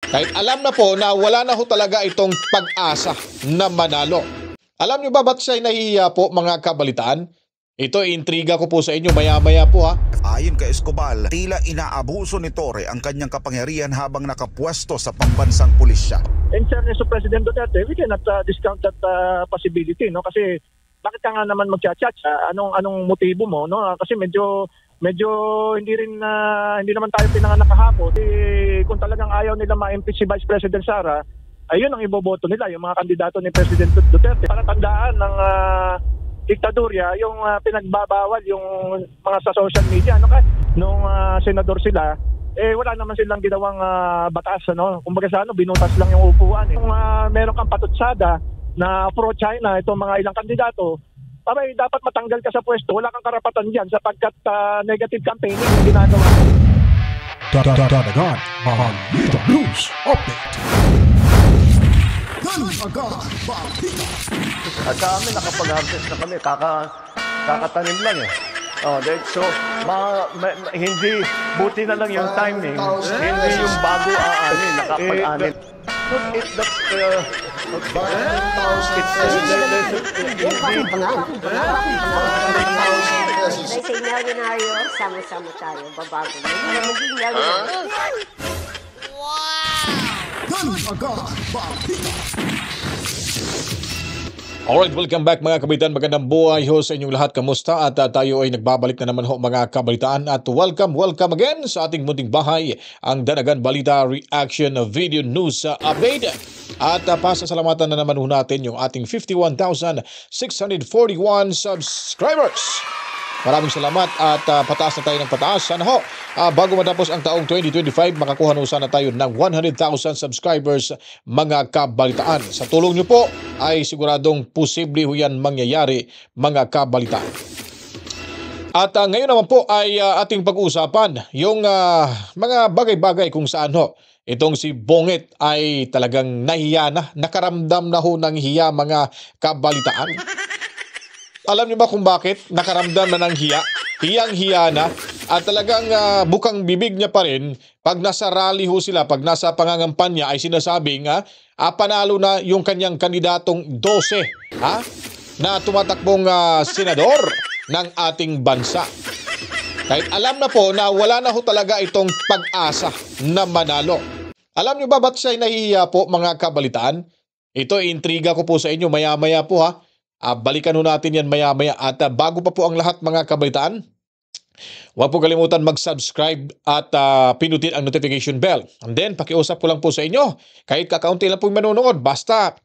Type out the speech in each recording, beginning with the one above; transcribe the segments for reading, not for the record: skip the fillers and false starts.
Kahit alam na po na wala na ho talaga itong pag-asa na manalo. Alam nyo ba ba't siya'y nahihiya po, mga kabalitaan? Ito, intriga ko po sa inyo maya-maya po, ha. Ayon kay Escobar, tila inaabuso ni Torre ang kanyang kapangyarihan habang nakapwesto sa pambansang pulisya. In fairness to President Duterte, we cannot discount that possibility, no? Kasi bakit ka nga naman magchat-chat? Anong motibo mo, no? Kasi medyo hindi naman tayo pinanganak kahapon. Kung talagang ayaw nila ma-impeach si Vice President Sara, ayun ang iboboto nila, yung mga kandidato ni President Duterte. Para tandaan ng diktadurya, yung pinagbabawal yung mga sa social media, no? Nung senador sila, wala naman silang ginawang batas, ano? Kumbaga sa binutas lang yung upuan. Kung meron kang patutsada na pro-China, itong mga ilang kandidato, dapat matanggal ka sa pwesto. Wala kang karapatan dyan sapagkat negative campaigning yung ginagawa. Dadagan Balita News Update. At sa amin, nakapag-harvest na kami. Kakatanim lang eh. So, hindi, buti na lang yung timing. Hindi yung bago aanin, nakapag-anin. It's that, They say milyonaryo, sama-sama tayo, babago mo. Maging milyonaryo. Alright, welcome back mga kabalitaan. Magandang buhay ho sa inyong lahat. Kamusta? At tayo ay nagbabalik na naman ho mga kabalitaan. At welcome again sa ating munting bahay, ang Danagan Balita Reaction Video News Update. At pasasalamatan na naman ho natin yung ating 51,641 subscribers. Maraming salamat at pataas na tayo ng pataas. Sana ho, bago matapos ang taong 2025, makakuha na sana tayo ng 100,000 subscribers mga kabalitaan. Sa tulong nyo po ay siguradong posible ho yan mangyayari mga kabalitaan. At ngayon naman po ay ating pag-uusapan yung mga bagay-bagay kung saan ho itong si Bongit ay talagang nahiya na, nakaramdam na ho ng hiya mga kabalitaan. Alam niyo ba kung bakit nakaramdam na ng hiya? Hiyang-hiya na at talagang bukang bibig niya pa rin pag nasa rally ho sila, pag nasa pangangampanya ay sinasabing panalo na yung kanyang kandidatong 12 na tumatakbong senador ng ating bansa. Kahit alam na po na wala na ho talaga itong pag-asa na manalo. Alam niyo ba ba't siya'y nahihiya po mga kabalitaan? Ito, intriga ko po sa inyo maya-maya po, ha. Balikan ho natin yan maya-maya. At bago pa po ang lahat mga kabalitaan, huwag po kalimutan mag-subscribe at pinutin ang notification bell. And then, pakiusap ko lang po sa inyo, kahit kakaunti lang po manonood, basta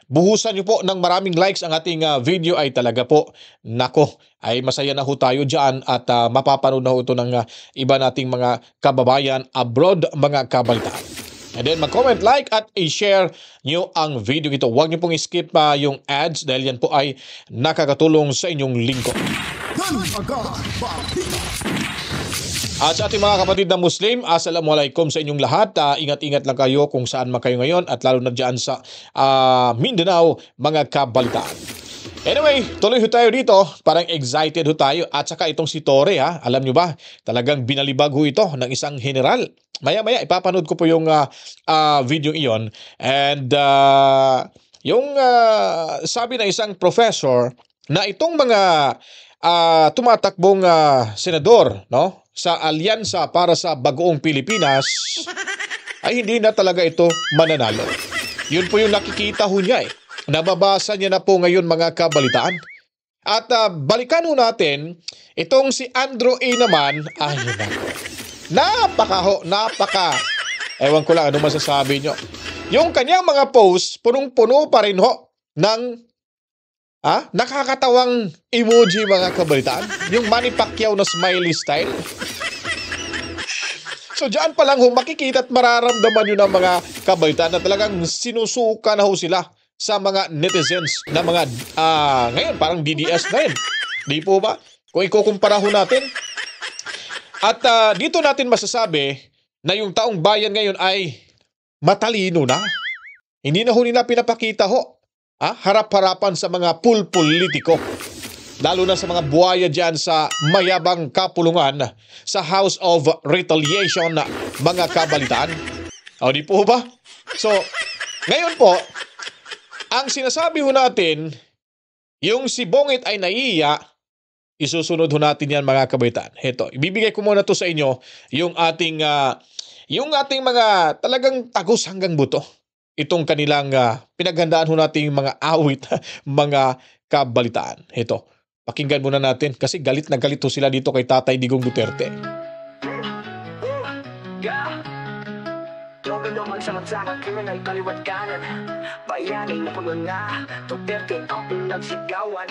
buhusan nyo po ng maraming likes ang ating video ay talaga po, nako, ay masaya na ho tayo dyan at mapapanood na ho ito ng iba nating mga kababayan abroad mga kabalitaan. And then mag-comment, like at i-share nyo ang video ito. Huwag nyo pong skip yung ads dahil yan po ay nakakatulong sa inyong lingkod. At sa ating mga kapatid na Muslim, assalamualaikum sa inyong lahat. Ingat-ingat lang kayo kung saan man kayo ngayon at lalo na dyan sa Mindanao mga kabalitaan. Anyway, tuloy ho tayo dito. Parang excited ho tayo. At saka itong si Torre, alam nyo ba, talagang binalibag ho ito ng isang general. Maya-maya, ipapanood ko po yung video iyon. And yung sabi ng isang professor na itong mga tumatakbong senador, no, sa alyansa para sa Bagoong Pilipinas ay hindi na talaga ito mananalo. Yun po yung nakikita ho niya eh. Nababasa niya na po ngayon mga kabalitaan. At balikan ho natin, itong si Andrew A. naman, ayun napaka, ewan ko lang ano masasabi nyo. Yung kanyang mga post, punong-puno pa rin ho ng nakakatawang emoji mga kabalitaan. Yung Manny Pacquiao na smiley style. So dyan pa lang ho, makikita at mararamdaman nyo ng mga kabalitaan na talagang sinusuka na ho sila sa mga netizens na mga, ngayon parang DDS na rin. Di po ba? Kung ikukumpara ho natin. At dito natin masasabi na yung taong bayan ngayon ay matalino na. Hindi na ho nila pinapakita ho. Harap-harapan sa mga politiko. Lalo na sa mga buhaya dyan sa mayabang kapulungan sa House of Retaliation mga kabalitaan. O, di po ba? So, ngayon po, ang sinasabi ho natin, yung si Bongit ay naiiya, isusunod ho natin yan mga kabaitan. Heto, ibibigay ko muna to sa inyo yung ating mga talagang tagos hanggang buto. Itong kanilang pinaghandaan ho natin yung mga awit, mga kabalitaan. Heto, pakinggan muna natin kasi galit na galit ho sila dito kay Tatay Digong Duterte. Sama-sama kriminal kaliwat kanan Bayaning na pagmanga Duterte ang pinagsigawan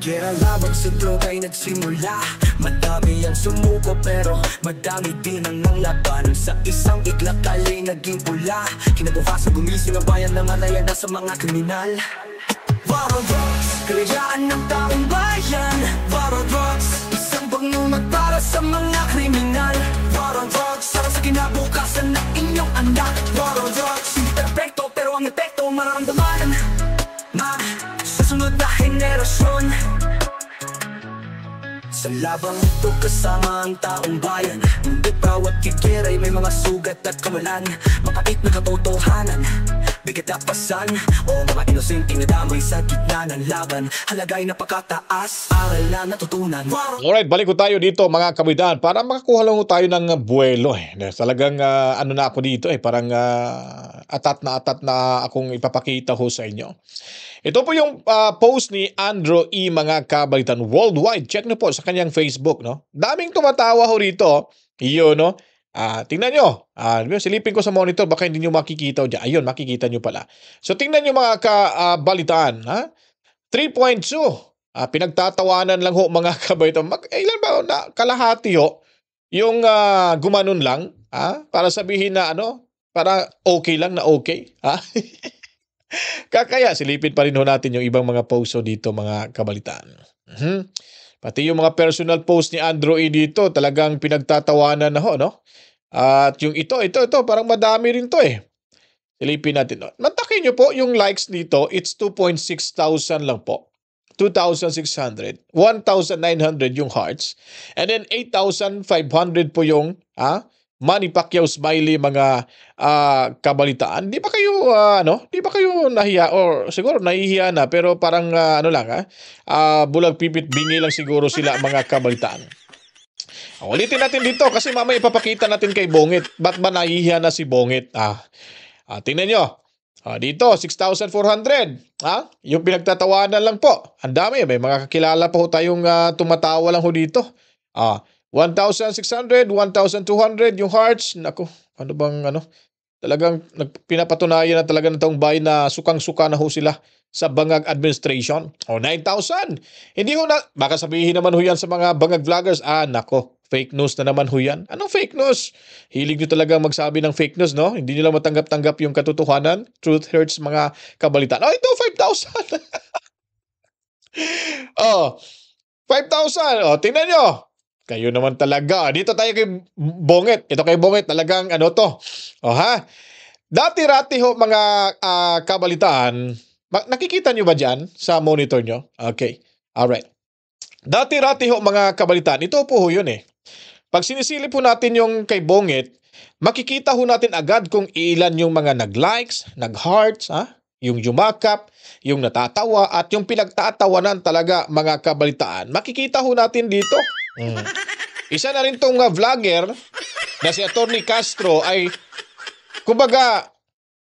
Kaya labang sa droga ay nagsimula Madami ang sumuko pero madami din ang nanglaban Sa isang iglap talay naging pula Kinabukasan gumising ang bayan ng alayan na sa mga kriminal War on drugs, kalayaan ng taong bayan War on drugs, isang bangungot para sa mga kriminal War on drugs, sarang sa kinabukasan ng inyong anak War on drugs, hindi perfecto pero ang epekto mararamdaman sa sunod na henerasyon Sa labang ito kasama ang taong bayan Ngunit bawat kikira ay may mga sugat at kawalan Mapait na katotohanan Bigat at pasan O mga inosenteng nadamay sa gitna ng laban Halagay na pagkataas Aral na natutunan Alright, balik ko tayo dito mga kabaitan para makakuha lang tayo ng buwelo. Talagang ano na ako dito parang atat na akong ipapakita ho sa inyo. Ito po yung post ni Andrew E. mga kabaitan worldwide. Check nyo po sa kanyang Facebook. No? Daming tumatawa ho rito. Iyon, no? Tingnan nyo. Silipin ko sa monitor, baka hindi nyo makikita dyan. Ayun, makikita nyo pala. So, tingnan nyo mga kabalitaan. 3.2. Pinagtatawanan lang ho mga kabaitan. Ilan ba na kalahati ho? Yung gumanon lang. Para sabihin na para okay lang na okay. Kaya silipin pa rin ho natin yung ibang mga post dito mga kabalitaan. Pati yung mga personal post ni Andrew E. dito, talagang pinagtatawanan na ho, no? At yung ito, parang madami rin to Silipin natin. No? Matakin nyo po yung likes dito, it's 2,600 lang po. 2,600. 1,900 yung hearts. And then 8,500 po yung Manny Pacquiao smiley mga kabalitaan. Di ba kayo Di ba kayo nahiya or siguro nahihiya na pero parang bulag pipit bingi lang siguro sila mga kabalitaan. Ulitin natin dito kasi mamaya ipapakita natin kay Bongit. Ba't ba nahihiya na si Bongit? Tingnan nyo. Dito 6,400. Yung pinagtatawanan lang po. Ang dami, may mga kakilala pa ho tayong tumatawa lang ho dito. 1,600, 1,200 yung hearts. Naku, ano bang talagang pinapatunayan na talaga ng taong bayan na sukang-suka na ho sila sa Bangag administration. 9,000. Hindi ho na, baka sabihin naman ho yan sa mga Bangag vloggers, nako, fake news na naman ho yan. Anong fake news? Hilig nyo talaga magsabi ng fake news, no? Hindi nyo lang matanggap-tanggap yung katotohanan. Truth hurts mga kabalitaan. Ito, 5,000. 5,000. Tingnan nyo. Kayo naman talaga. Dito tayo kay Bongit. Ito kay Bongit. Talagang to. Dati-rati ho mga kabalitaan. Nakikita nyo ba dyan sa monitor nyo? Okay. Alright. Dati-rati ho mga kabalitaan. Ito po ho yun Pag sinisilip po natin yung kay Bongit, makikita ho natin agad kung ilan yung mga nag-likes, nag-hearts, yung yumakap, yung natatawa, at yung pinagtatawanan talaga mga kabalitaan. Makikita ho natin dito. Isa na rin tong vlogger na si Atty. Castro ay kumbaga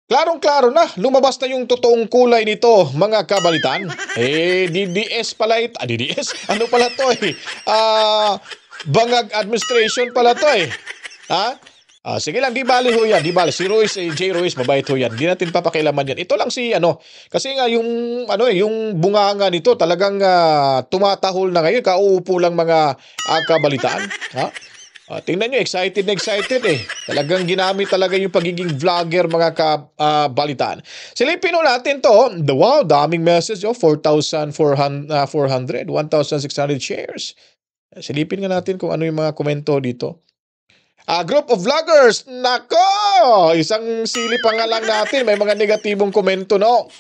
klarong-klaro na lumabas na yung totoong kulay nito mga kabalitaan. DDS pala ito. DDS? Ano pala to Bangag administration pala to sige lang, di bali ho yan. Di bali. Si Ruiz, J. Ruiz, mabait ho yan. Di natin papakilaman yan. Ito lang si kasi nga yung yung bunganga nito talagang tumatahol na ngayon. Kauupo lang mga kabalitaan. Tingnan nyo, excited na excited Talagang ginamit talaga yung pagiging vlogger mga kabalitaan. Silipin natin to. Wow, daming message 4,400, 1,600 shares. Silipin nga natin kung ano yung mga komento dito. Group of vloggers. Nako! Isang silip pa nga lang natin. May mga negatibong komento, no?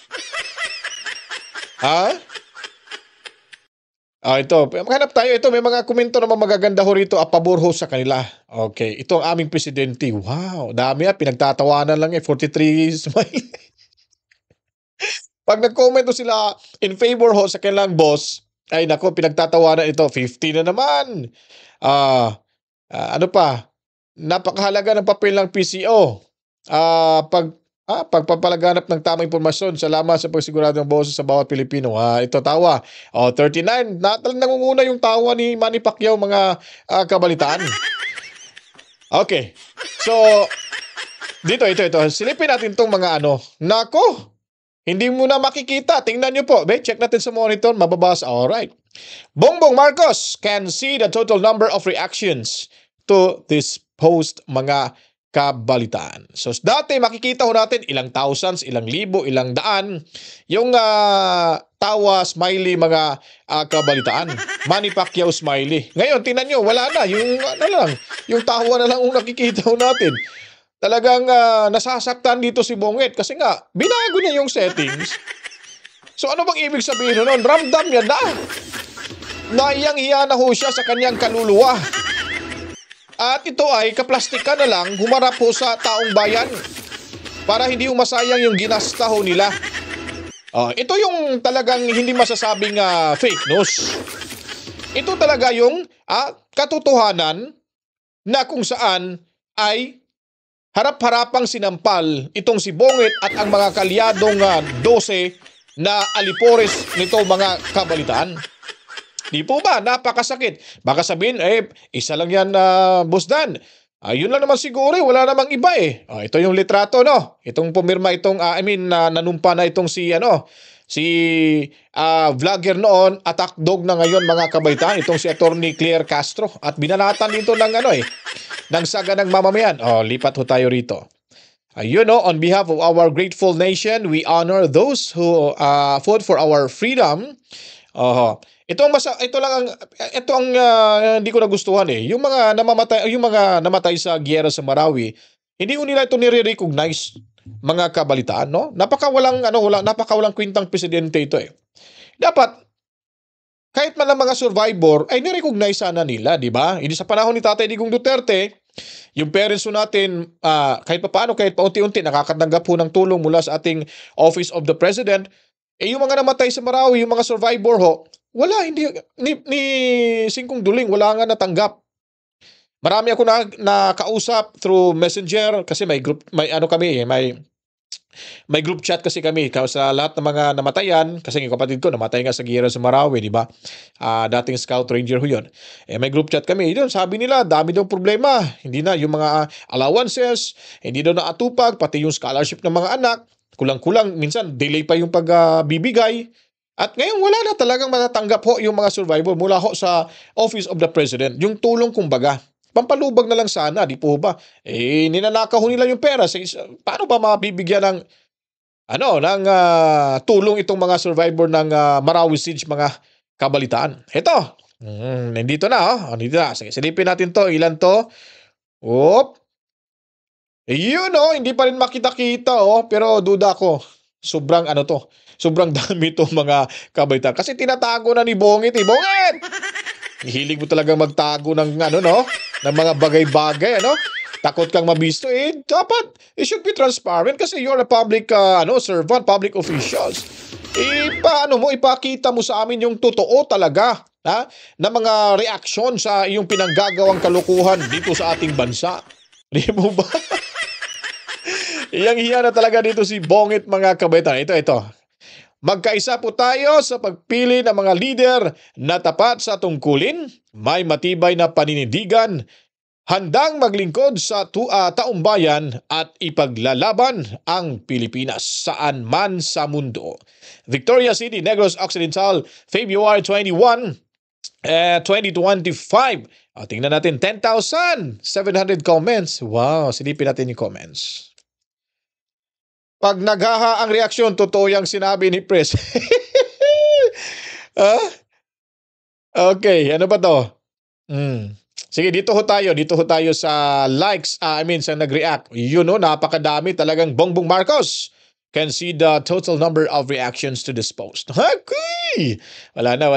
Ito, maghanap tayo. Ito, may mga komento naman magaganda ho rito. Pabor ho sa kanila. Okay, ito ang aming presidente. Wow, dami pinagtatawanan lang 43 smile. Pag nag-comment ho sila in favor ho sa kanilang boss, ay nako, pinagtatawanan ito. 50 na naman. Ano pa? Napakahalaga ng papel ng PCO. Pagpapalaganap ng tamang impormasyon, salamat sa pagsigurado ng boses sa bawat Pilipino. Ito tawa. 39. Nangunguna yung tawa ni Manny Pacquiao, mga kabalitaan. Okay. So, ito. Silipin natin tong mga ano. Nako, hindi mo na makikita. Tingnan nyo po. Check natin sa monitor. Mababasa. Alright. Bongbong Marcos can see the total number of reactions to this post, mga kabalitaan. So, dati makikita ho natin ilang thousands, ilang libo, ilang daan yung tawa, smiley, mga kabalitaan. Manny Pacquiao smiley. Ngayon, tingnan nyo, wala na. Yung tawa na lang ang nakikita ho natin. Talagang nasasaktan dito si Bongit kasi nga, binago niya yung settings. So, ano bang ibig sabihin nun? Ramdam niya na. Naiyang-iya na ho siya sa kanyang kaluluwa. At ito ay kaplastikan na lang, humarap ho sa taong bayan para hindi umasayang yung ginasta ho nila. Ito yung talagang hindi masasabing fake news. Ito talaga yung katotohanan na kung saan ay harap-harapang sinampal itong si Bongit at ang mga kalyadong 12 na alipores nito, mga kabalitaan. Di po ba? Napakasakit. Baka sabihin, isa lang yan, Boss Dan. Yun lang naman siguro, wala namang iba eh. Ito yung litrato, no? Itong pumirma, nanumpa na itong si vlogger noon, attack dog na ngayon, mga kabaitaan. Itong si Attorney Claire Castro. At binalatan dito ng ng saga ng mamamayan. Lipat ho tayo rito. On behalf of our grateful nation, we honor those who fought for our freedom. Ito ang hindi ko nagustuhan eh. Yung mga namatay sa giyera sa Marawi, hindi nila ito nire-recognize, mga kabalitaan, no? Napakawalang kwintang presidente ito eh. Dapat kahit man lang mga survivor ay ni-recognize sana nila, di ba? Hindi sa panahon ni Tatay Digong Duterte, yung parents po natin, kahit paunti-unti nakakatanggap po ng tulong mula sa ating Office of the President. Yung mga namatay sa Marawi, yung mga survivor ho, wala, hindi, ni Singkong Duling, wala nga natanggap. Marami ako nakausap through Messenger kasi may group chat kasi kami sa lahat ng mga namatayan, kasi yung kapatid ko namatay nga sa giyera sa Marawi, di ba? Dating scout ranger ho yun. May group chat kami. Doon sabi nila, dami daw problema. Hindi na yung mga allowances, hindi daw naatupag, pati yung scholarship ng mga anak. Kulang-kulang, minsan delay pa yung pagbibigay. At ngayon wala na talagang matatanggap ho yung mga survivor mula ho sa Office of the President. Yung tulong kumbaga, pampalubag na lang sana, di po ba? Ninanakaw ho nila yung pera. Paano ba mabibigyan ng tulong itong mga survivor ng Marawi Siege, mga kabalitaan? Ito, nandito na. Nandito na. Sige, silipin natin to. Ilan to? Hindi pa rin makita-kita pero duda ko. Sobrang dami to, mga kabaitan. Kasi tinatago na ni Bongit. Bongit! Hilig mo talagang magtago ng ng mga bagay-bagay, Takot kang mabisto. Dapat, it should be transparent kasi you're a public servant, public officials. Ipakita mo sa amin yung totoo talaga, na mga reaksyon sa iyong pinanggagawang kalukuhan dito sa ating bansa. Di mo ba? Iyang-hiya na talaga dito si Bongit, mga kabaitan. Ito. Magkaisa po tayo sa pagpili ng mga leader na tapat sa tungkulin, may matibay na paninindigan, handang maglingkod sa taong bayan at ipaglalaban ang Pilipinas saan man sa mundo. Victoria City, Negros Occidental, February 21, 2025. Tingnan natin, 10,700 comments. Wow, silipin natin yung comments. Pag naghaha ang reaksyon, totoo yung sinabi ni Pres. Okay, ano ba to? Sige, dito ho tayo sa likes, sa nag-react. Napakadami talagang Bongbong Marcos can see the total number of reactions to this post. Okay! Wala na.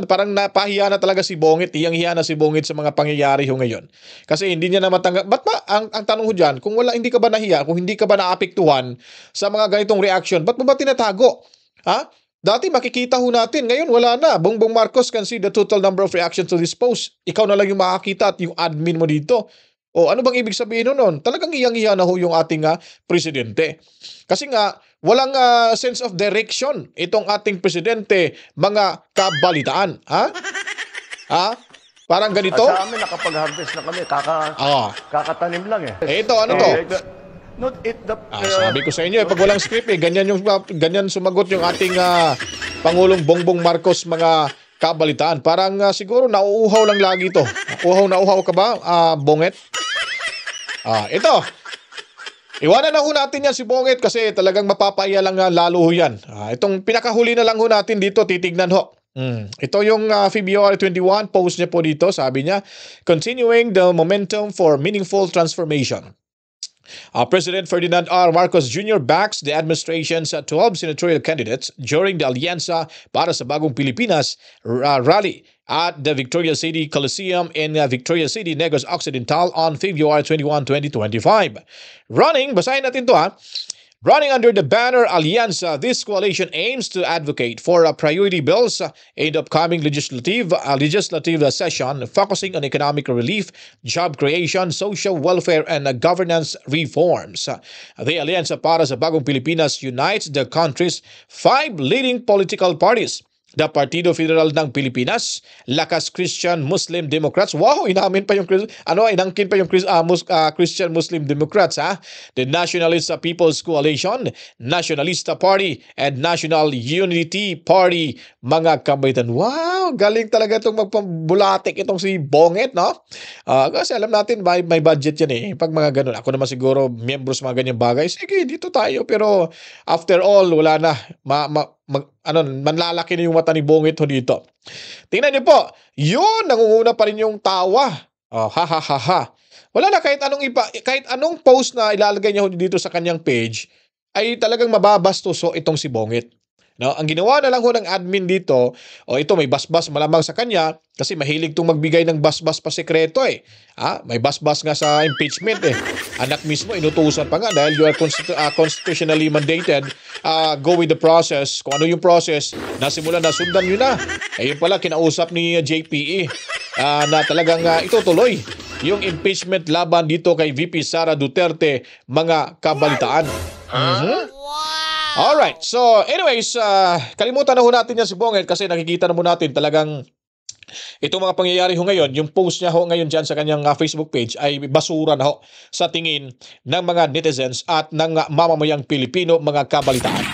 Parang napahiya na talaga si Bongit. Hiyang-hiya na si Bongit sa mga pangyayari ho ngayon. Kasi hindi niya na matanggap. Ba't ba, ang tanong ho dyan, kung hindi ka ba nahiya, kung hindi ka ba naapektuhan sa mga ganitong reaction, ba't mo ba tinatago? Ha? Dati makikita ho natin, ngayon wala na. Bongbong Marcos can see the total number of reactions to this post. Ikaw na lang yung makakita at yung admin mo dito. O ano bang ibig sabihin nun? Talagang iyang-iya na ho yung ating presidente. Kasi nga, walang sense of direction itong ating presidente, mga kabalitaan. Ha? Ha? Parang ganito? Sa amin, nakapag-harvest na kami. Kakatanim lang eh. Ito, ano to? Sabi ko sa inyo, pag walang script ganyan sumagot yung ating Pangulong Bongbong Marcos, mga kabalitaan. Parang siguro nauuhaw lang lagi ito. Nauuhaw ka ba, Bonget? Ito. Iwanan na ho natin yan si Bonget kasi talagang mapapaiya lang lalo ho yan. Itong pinakahuli na lang ho natin dito, titignan ho. Ito yung February 21, post niya po dito. Sabi niya, continuing the momentum for meaningful transformation. President Ferdinand R. Marcos Jr. backs the administration's 12 senatorial candidates during the Alianza para sa Bagong Pilipinas rally at the Victoria City Coliseum in Victoria City, Negros Occidental on February 21, 2025. Basahin natin to Running under the banner Alianza, this coalition aims to advocate for priority bills in the upcoming legislative session, focusing on economic relief, job creation, social welfare, and governance reforms. The Alianza para sa Bagong Pilipinas unites the country's 5 leading political parties: the Partido Federal ng Pilipinas, Lakas Christian Muslim Democrats. Wow, inangkin pa yung Christian Muslim Democrats, the Nationalist People's Coalition, Nationalista Party, and National Unity Party, mga kabaitan. Wow, galing talaga itong magpambulatik itong si Bonget, no? Kasi alam natin may budget yan eh. Pag mga ganun, ako naman siguro membros mga ganyang bagay, sige, dito tayo. Pero after all, wala na. Manlalaki na yung mata ni Bongit ho dito. Tingnan niyo po, yun, nangunguna pa rin yung tawa. Wala na kahit anong post na ilalagay niya dito sa kanyang page, ay talagang mababastuso itong si Bongit. No, ang ginawa na lang ho ng admin dito, ito may basbas malamang sa kanya kasi mahilig tong magbigay ng basbas pa sekreto eh. May basbas nga sa impeachment eh. Anak mismo inutusan pa nga dahil you are constitutionally mandated, go with the process. Kung ano yung process, nasimula na sundan yun na. Ayun pala kinausap ni JPE na talagang itutuloy yung impeachment laban dito kay VP Sara Duterte, mga kabalitaan. Alright, so anyways, kalimutan na ho natin yan si Bonget kasi nakikita na mo natin talagang itong mga pangyayari ho ngayon, yung post niya ho ngayon dyan sa kanyang Facebook page ay basura na ho sa tingin ng mga netizens at ng mamamayang Pilipino, mga kabalitaan.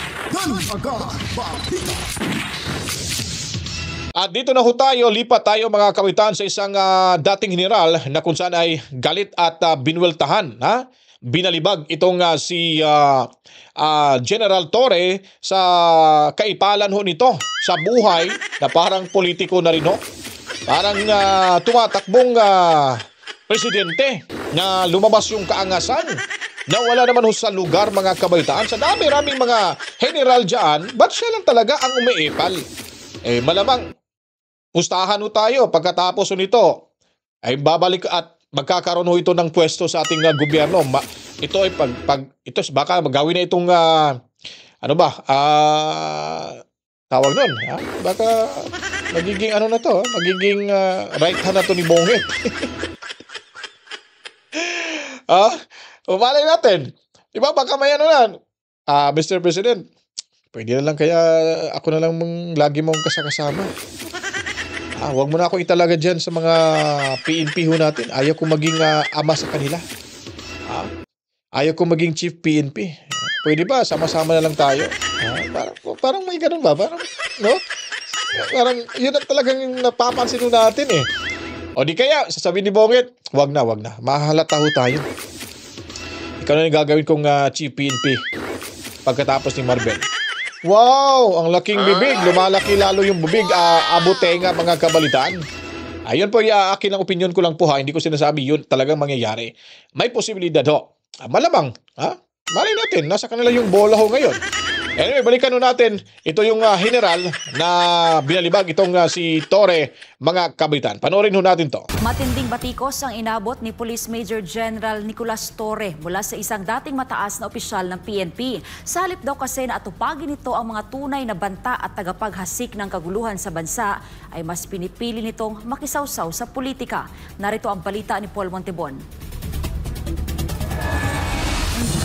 At dito na ho tayo, lipat tayo mga kawitan sa isang dating general na kung saan ay galit at binuweltahan, binalibag itong si General Torre sa kaipalan ho nito sa buhay na parang politiko na rin ho. Parang tumatakbong presidente na lumabas yung kaangasan na wala naman ho sa lugar, mga kabalitaan. Sa dami-raming mga general dyan, ba't siya lang talaga ang umiipal? Malamang pustahan ho tayo pagkatapos nito ay babalik at magkakaroon ho ito ng pwesto sa ating gobyerno. Ito ay ito baka magawin na itong tawag nun, baka magiging na to, magiging right hand na to ni Bonget. Umalay natin. Diba baka may Mr. President, pwede na lang kaya ako na lang lagi mong kasama. Huwag mo na ako italaga dyan sa mga PNP ho natin. Ayaw ko maging ama sa kanila. Ayaw ko maging chief PNP. Pwede ba? Sama-sama na lang tayo. Parang may ganun ba? Parang, no? Parang yun na talagang napapansin ho natin eh. O di kaya, sasabihin ni Bonget, wag na. Mahalata ho tayo. Ikaw na yung gagawin kong chief PNP pagkatapos ni Marvel. Wow, ang laking bibig. Lumalaki lalo yung bibig. Abutenga, mga kabalitaan. Ayun po, akin ang opinion ko lang po Hindi ko sinasabi yun talagang mangyayari. May posibilidad ho. Malamang, malay natin, nasa kanila yung bola ho ngayon. Anyway, balikan ho natin. Ito yung general na binalibag itong si Torre, mga kabitan. Panoorin ho natin to. Matinding batikos ang inabot ni Police Major General Nicolas Torre mula sa isang dating mataas na opisyal ng PNP. Sa halip daw kasi na atupagin nito ang mga tunay na banta at tagapaghasik ng kaguluhan sa bansa, ay mas pinipili nitong makisawsaw sa politika. Narito ang balita ni Paul Montebon.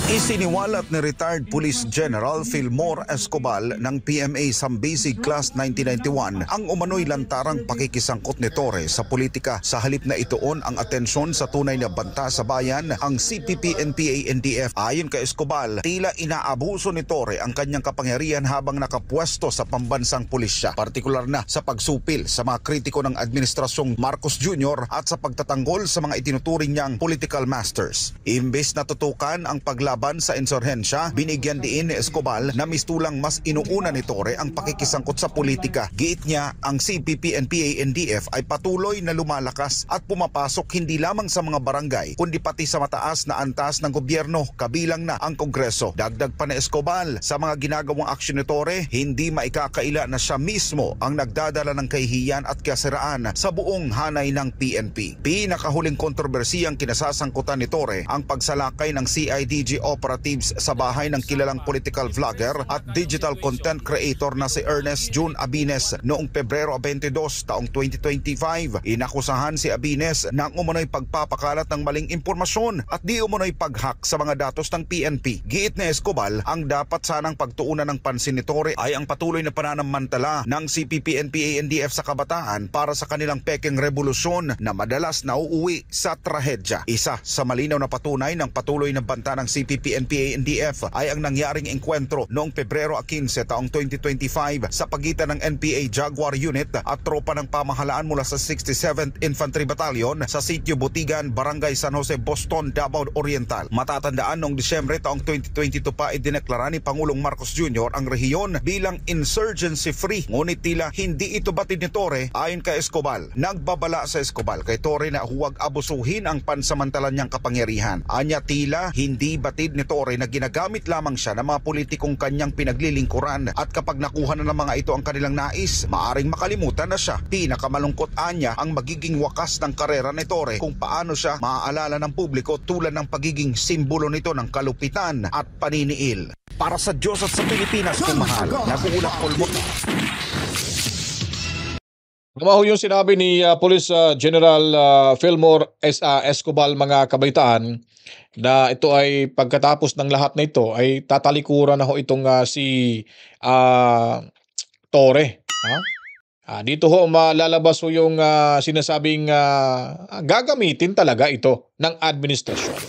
Isiniwalat ni retired Police General Fillmore Escobar ng PMA Sambisig Class 1991 ang umano'y lantarang pakikisangkot ni Torre sa politika. Sa halip na ituon ang atensyon sa tunay na banta sa bayan, ang CPP-NPA-NDF. Ayon kay Escobar, tila inaabuso ni Torre ang kanyang kapangyarihan habang nakapwesto sa pambansang pulisya, partikular na sa pagsupil sa mga kritiko ng administrasyong Marcos Jr. at sa pagtatanggol sa mga itinuturing niyang political masters. Imbes na tutukan ang paglaban sa insurhensya, binigyan diin ni Escobar na mistulang mas inuuna ni Torre ang pakikisangkot sa politika. Giit niya, ang CPP-NPA-NDF ay patuloy na lumalakas at pumapasok hindi lamang sa mga barangay, kundi pati sa mataas na antas ng gobyerno, kabilang na ang Kongreso. Dagdag pa ni Escobar, sa mga ginagawang aksyon ni Torre, hindi maikakaila na siya mismo ang nagdadala ng kahihiyan at kasiraan sa buong hanay ng PNP. Pinakahuling kontrobersiyang kinasasangkutan ni Torre ang pagsalakay ng CIDG operatives sa bahay ng kilalang political vlogger at digital content creator na si Ernest June Abines noong Pebrero 22 taong 2025. Inakusahan si Abines ng umano'y pagpapakalat ng maling impormasyon at di umano'y paghack sa mga datos ng PNP. Giit ni Escobar, ang dapat sanang pagtuunan ng pansin ni Torre ay ang patuloy na pananamantala ng CPP-NPA-NDF sa kabataan para sa kanilang pekeng revolusyon na madalas nauuwi sa trahedya. Isa sa malinaw na patunay ng patuloy na banta ng CPP-NPA-NDF ay ang nangyaring engkwentro noong Pebrero 15 taong 2025 sa pagitan ng NPA Jaguar Unit at tropa ng pamahalaan mula sa 67th Infantry Battalion sa Sitio Butigan, Barangay San Jose, Boston, Davao Oriental. Matatandaan noong Disyembre taong 2022 pa idineklara ni Pangulong Marcos Jr. ang rehiyon bilang insurgency-free. Ngunit tila hindi ito batid ni Torre. Ayon kay Escobar, nagbabala sa Escobar kay Torre na huwag abusuhin ang pansamantalan niyang kapangyarihan. Anya tila hindi batid ni Torre na ginagamit lamang siya ng mga politikong kanyang pinaglilingkuran at kapag nakuha na ng mga ito ang kanilang nais, maaring makalimutan na siya. Pinakamalungkot anya ang magiging wakas ng karera ni Torre kung paano siya maaalala ng publiko tulad ng pagiging simbolo nito ng kalupitan at paniniil. Para sa Diyos at sa Pilipinas kung mahal, nag-uulap Polmo. Kumaho yung sinabi ni Police General Fillmore Escobar, mga kabaitaan, na ito ay pagkatapos ng lahat na ito ay tatalikuran na ho itong si Torre. Dito ho malalabas ho yung sinasabing gagamitin talaga ito ng administrasyon.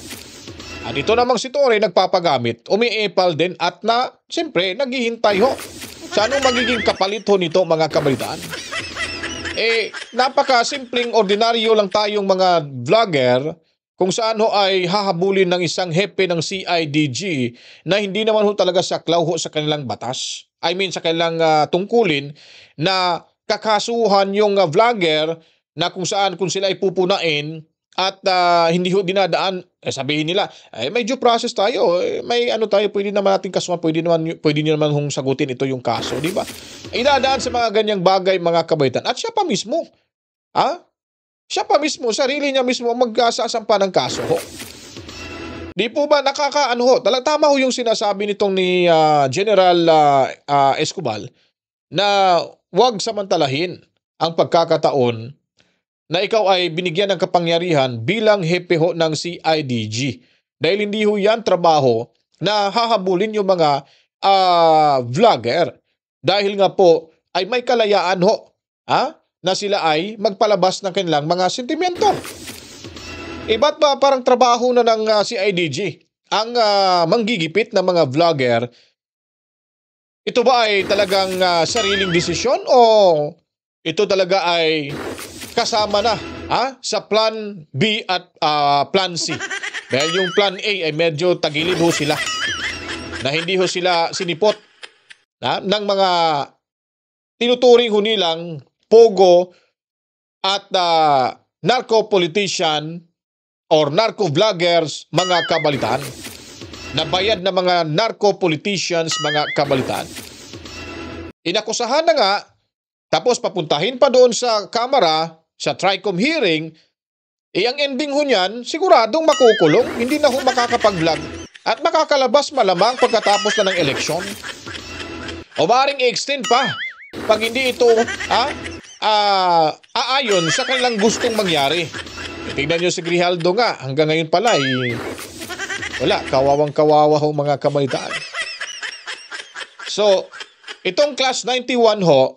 At ito namang si Torre nagpapagamit, umiepal din at siyempre naghihintay ho sa anong magiging kapalit ho nito, mga kabaitaan. Napaka-simpleng ordinaryo lang tayong mga vlogger kung saan ho ay hahabulin ng isang hepe ng CIDG na hindi naman ho talaga saklaw ho sa kanilang batas. I mean sa kanilang tungkulin na kakasuhan yung vlogger na kung sila ay pupunain at hindi ho dinadaan, sabihin nila, may due process tayo, may ano tayo, pwede naman natin kasuhan, pwede niyo naman hong sagutin ito yung kaso, di ba? Idadaan sa mga ganyang bagay, mga kabaitan. At siya pa mismo, siya pa mismo, sarili niya mismo magsasampa ng kaso ho. Di po ba nakakaano ho? Tama ho yung sinasabi nitong ni General Escobar na huwag samantalahin ang pagkakataon na ikaw ay binigyan ng kapangyarihan bilang hepe ho ng CIDG. Dahil hindi ho yan trabaho na hahabulin yung mga vlogger. Dahil nga po ay may kalayaan ho na sila ay magpalabas ng kanilang mga sentimento. Ba't ba parang trabaho na ng CIDG ang manggigipit ng mga vlogger? Ito ba ay talagang sariling desisyon o ito talaga ay kasama na sa plan B at plan C? Dahil yung plan A ay medyo tagilid ho sila na hindi ho sila sinipot ng mga tinuturing ho nilang pogo at narco-politician or narco-vloggers, mga kabalitaan. na bayad na mga narco-politicians, mga kabalitaan. Inakusahan na nga, tapos papuntahin pa doon sa kamera, sa TRICOM hearing, ang ending ho niyan, siguradong makukulong, hindi na ho makakapag-vlog at makakalabas malamang pagkatapos na ng eleksyon. O maaaring i-extend pa pag hindi ito aayon sa kanilang gustong mangyari. Tingnan nyo si Grijaldo nga, hanggang ngayon pala wala, kawawang-kawawa ho mga kabalitaan. So, itong Class 91 ho,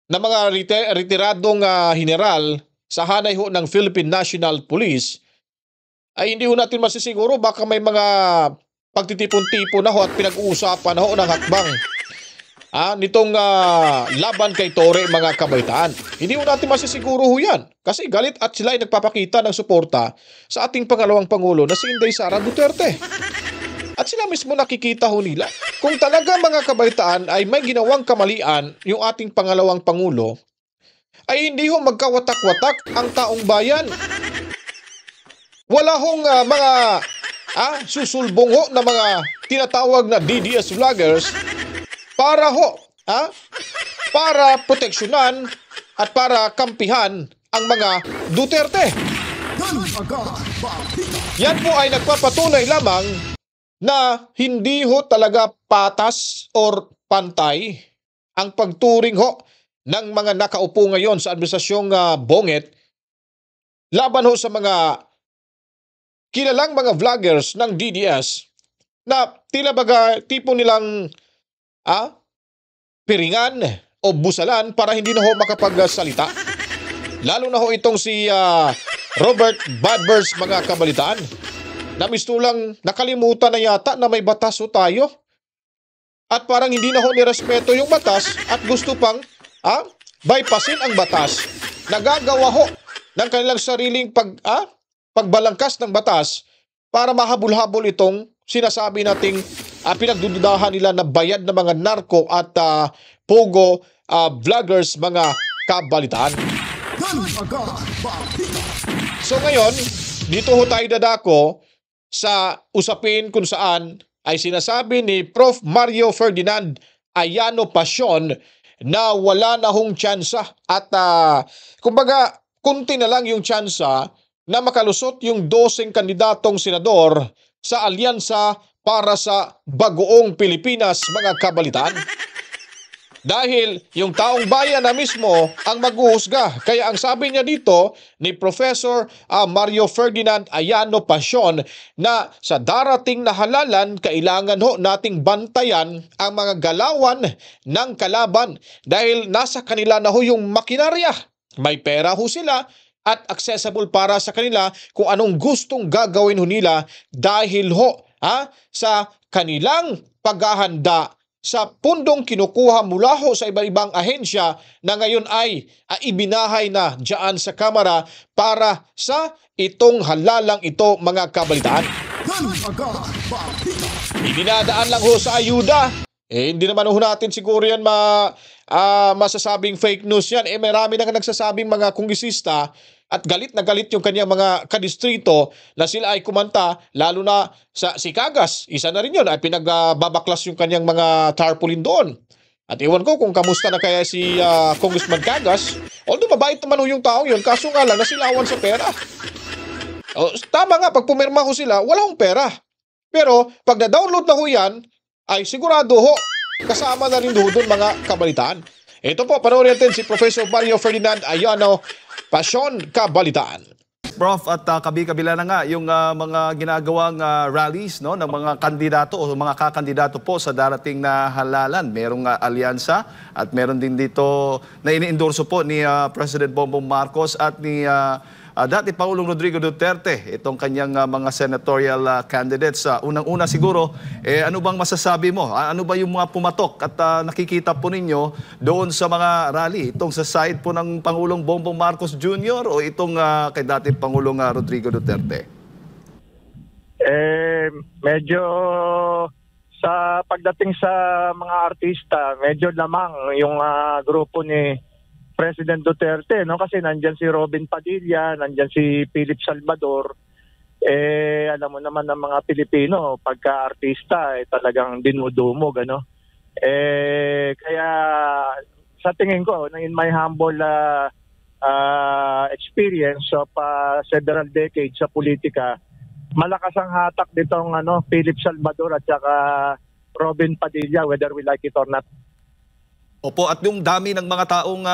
na mga retiradong general sa hanay ho ng Philippine National Police, ay hindi ho natin masisiguro, baka may mga pagtitipon-tipon na ho at pinag-uusapan na ho ng hakbang nitong laban kay Torre, mga kabaitaan. Hindi ho natin masisiguro ho yan. Kasi galit at sila ay nagpapakita ng suporta sa ating pangalawang Pangulo na si Inday Sara Duterte. At sila mismo nakikita ho nila. Kung talaga, mga kabaitaan, ay may ginawang kamalian yung ating pangalawang Pangulo, ay hindi ho magkawatak-watak ang taong bayan. Wala hong mga susulbong ho na mga tinatawag na DDS vloggers para ho, para proteksyonan at para kampihan ang mga Duterte. Yan po ay nagpapatunay lamang na hindi ho talaga patas or pantay ang pagturing ho ng mga nakaupo ngayon sa administrasyong Bonget laban ho sa mga kilalang mga vloggers ng DDS na tila baga tipo nilang piringan o busalan para hindi na ho makapagsalita. Lalo na ho itong si Robert Badbers, mga kabalitaan, na mistulang nakalimutan na yata na may batas ho tayo. At parang hindi na ho nirespeto yung batas at gusto pang bypassin ang batas. Nagagawa ho ng kanilang sariling pagbalangkas ng batas para mahabol-habol itong sinasabi nating pinagdududahan nila na bayad na mga narco at pogo vloggers, mga kabalitaan. So ngayon, dito ho tayo dadako sa usapin kung saan ay sinasabi ni Prof. Mario Ferdinand Ayano Pasion na wala na hong tsansa at kumbaga kunti na lang yung tsansa na makalusot yung 12 kandidatong senador sa alyansa para sa Bagoong Pilipinas, mga kabalitaan. Dahil yung taong bayan na mismo ang maghuhusga. Kaya ang sabi niya dito ni Professor Mario Ferdinand Ayano Pasion na sa darating na halalan, kailangan ho nating bantayan ang mga galawan ng kalaban dahil nasa kanila na ho yung makinarya. May pera ho sila at accessible para sa kanila kung anong gustong gagawin ho nila dahil ho sa kanilang paghahanda sa pundong kinukuha mula ho sa iba-ibang ahensya na ngayon ay ibinahay na dyan sa Kamara para sa itong halalang ito, mga kabalitaan. Idinadaan lang ho sa ayuda. Hindi naman ho natin siguro yan masasabing fake news yan. Marami na nagsasabing mga kongresista at galit na galit yung kanyang mga kadistrito na sila ay kumanta, lalo na si Cagas. Isa na rin yun, ay pinagbabaklas yung kanyang mga tarpaulin doon. At iwan ko kung kamusta na kaya si Congressman Cagas. Although mabait naman ho yung taong yun, kaso nga lang nasilawan sa pera. Tama nga, pag pumirma ko sila, wala hong pera. Pero pag na-download na ho yan, ay sigurado ho, kasama na rin doon mga kabalitaan. Ito po, panoorin natin si Professor Mario Ferdinand Ayano Pasion, kabalitaan. Prof, at kabi-kabila na nga yung mga ginagawang rallies ng mga kandidato o mga kakandidato po sa darating na halalan. Merong alyansa at meron din dito na ini-endorso po ni President Bongbong Marcos at ni dati Pangulong Rodrigo Duterte, itong kanyang mga senatorial candidates. Unang-una siguro, ano bang masasabi mo? Ano ba yung mga pumatok at nakikita po ninyo doon sa mga rally? Itong sa side po ng Pangulong Bongbong Marcos Jr. o itong kay dati Pangulong Rodrigo Duterte? Medyo sa pagdating sa mga artista, medyo lamang yung grupo ni President Duterte, no? Kasi nandyan si Robin Padilla, nandyan si Philip Salvador, Alam mo naman ng mga Pilipino, pagka artista, talagang dinudumog, ano? Kaya sa tingin ko, in my humble experience of several decades sa politika, malakas ang hatak nitong Philip Salvador at saka Robin Padilla, whether we like it or not. Opo, at yung dami ng mga taong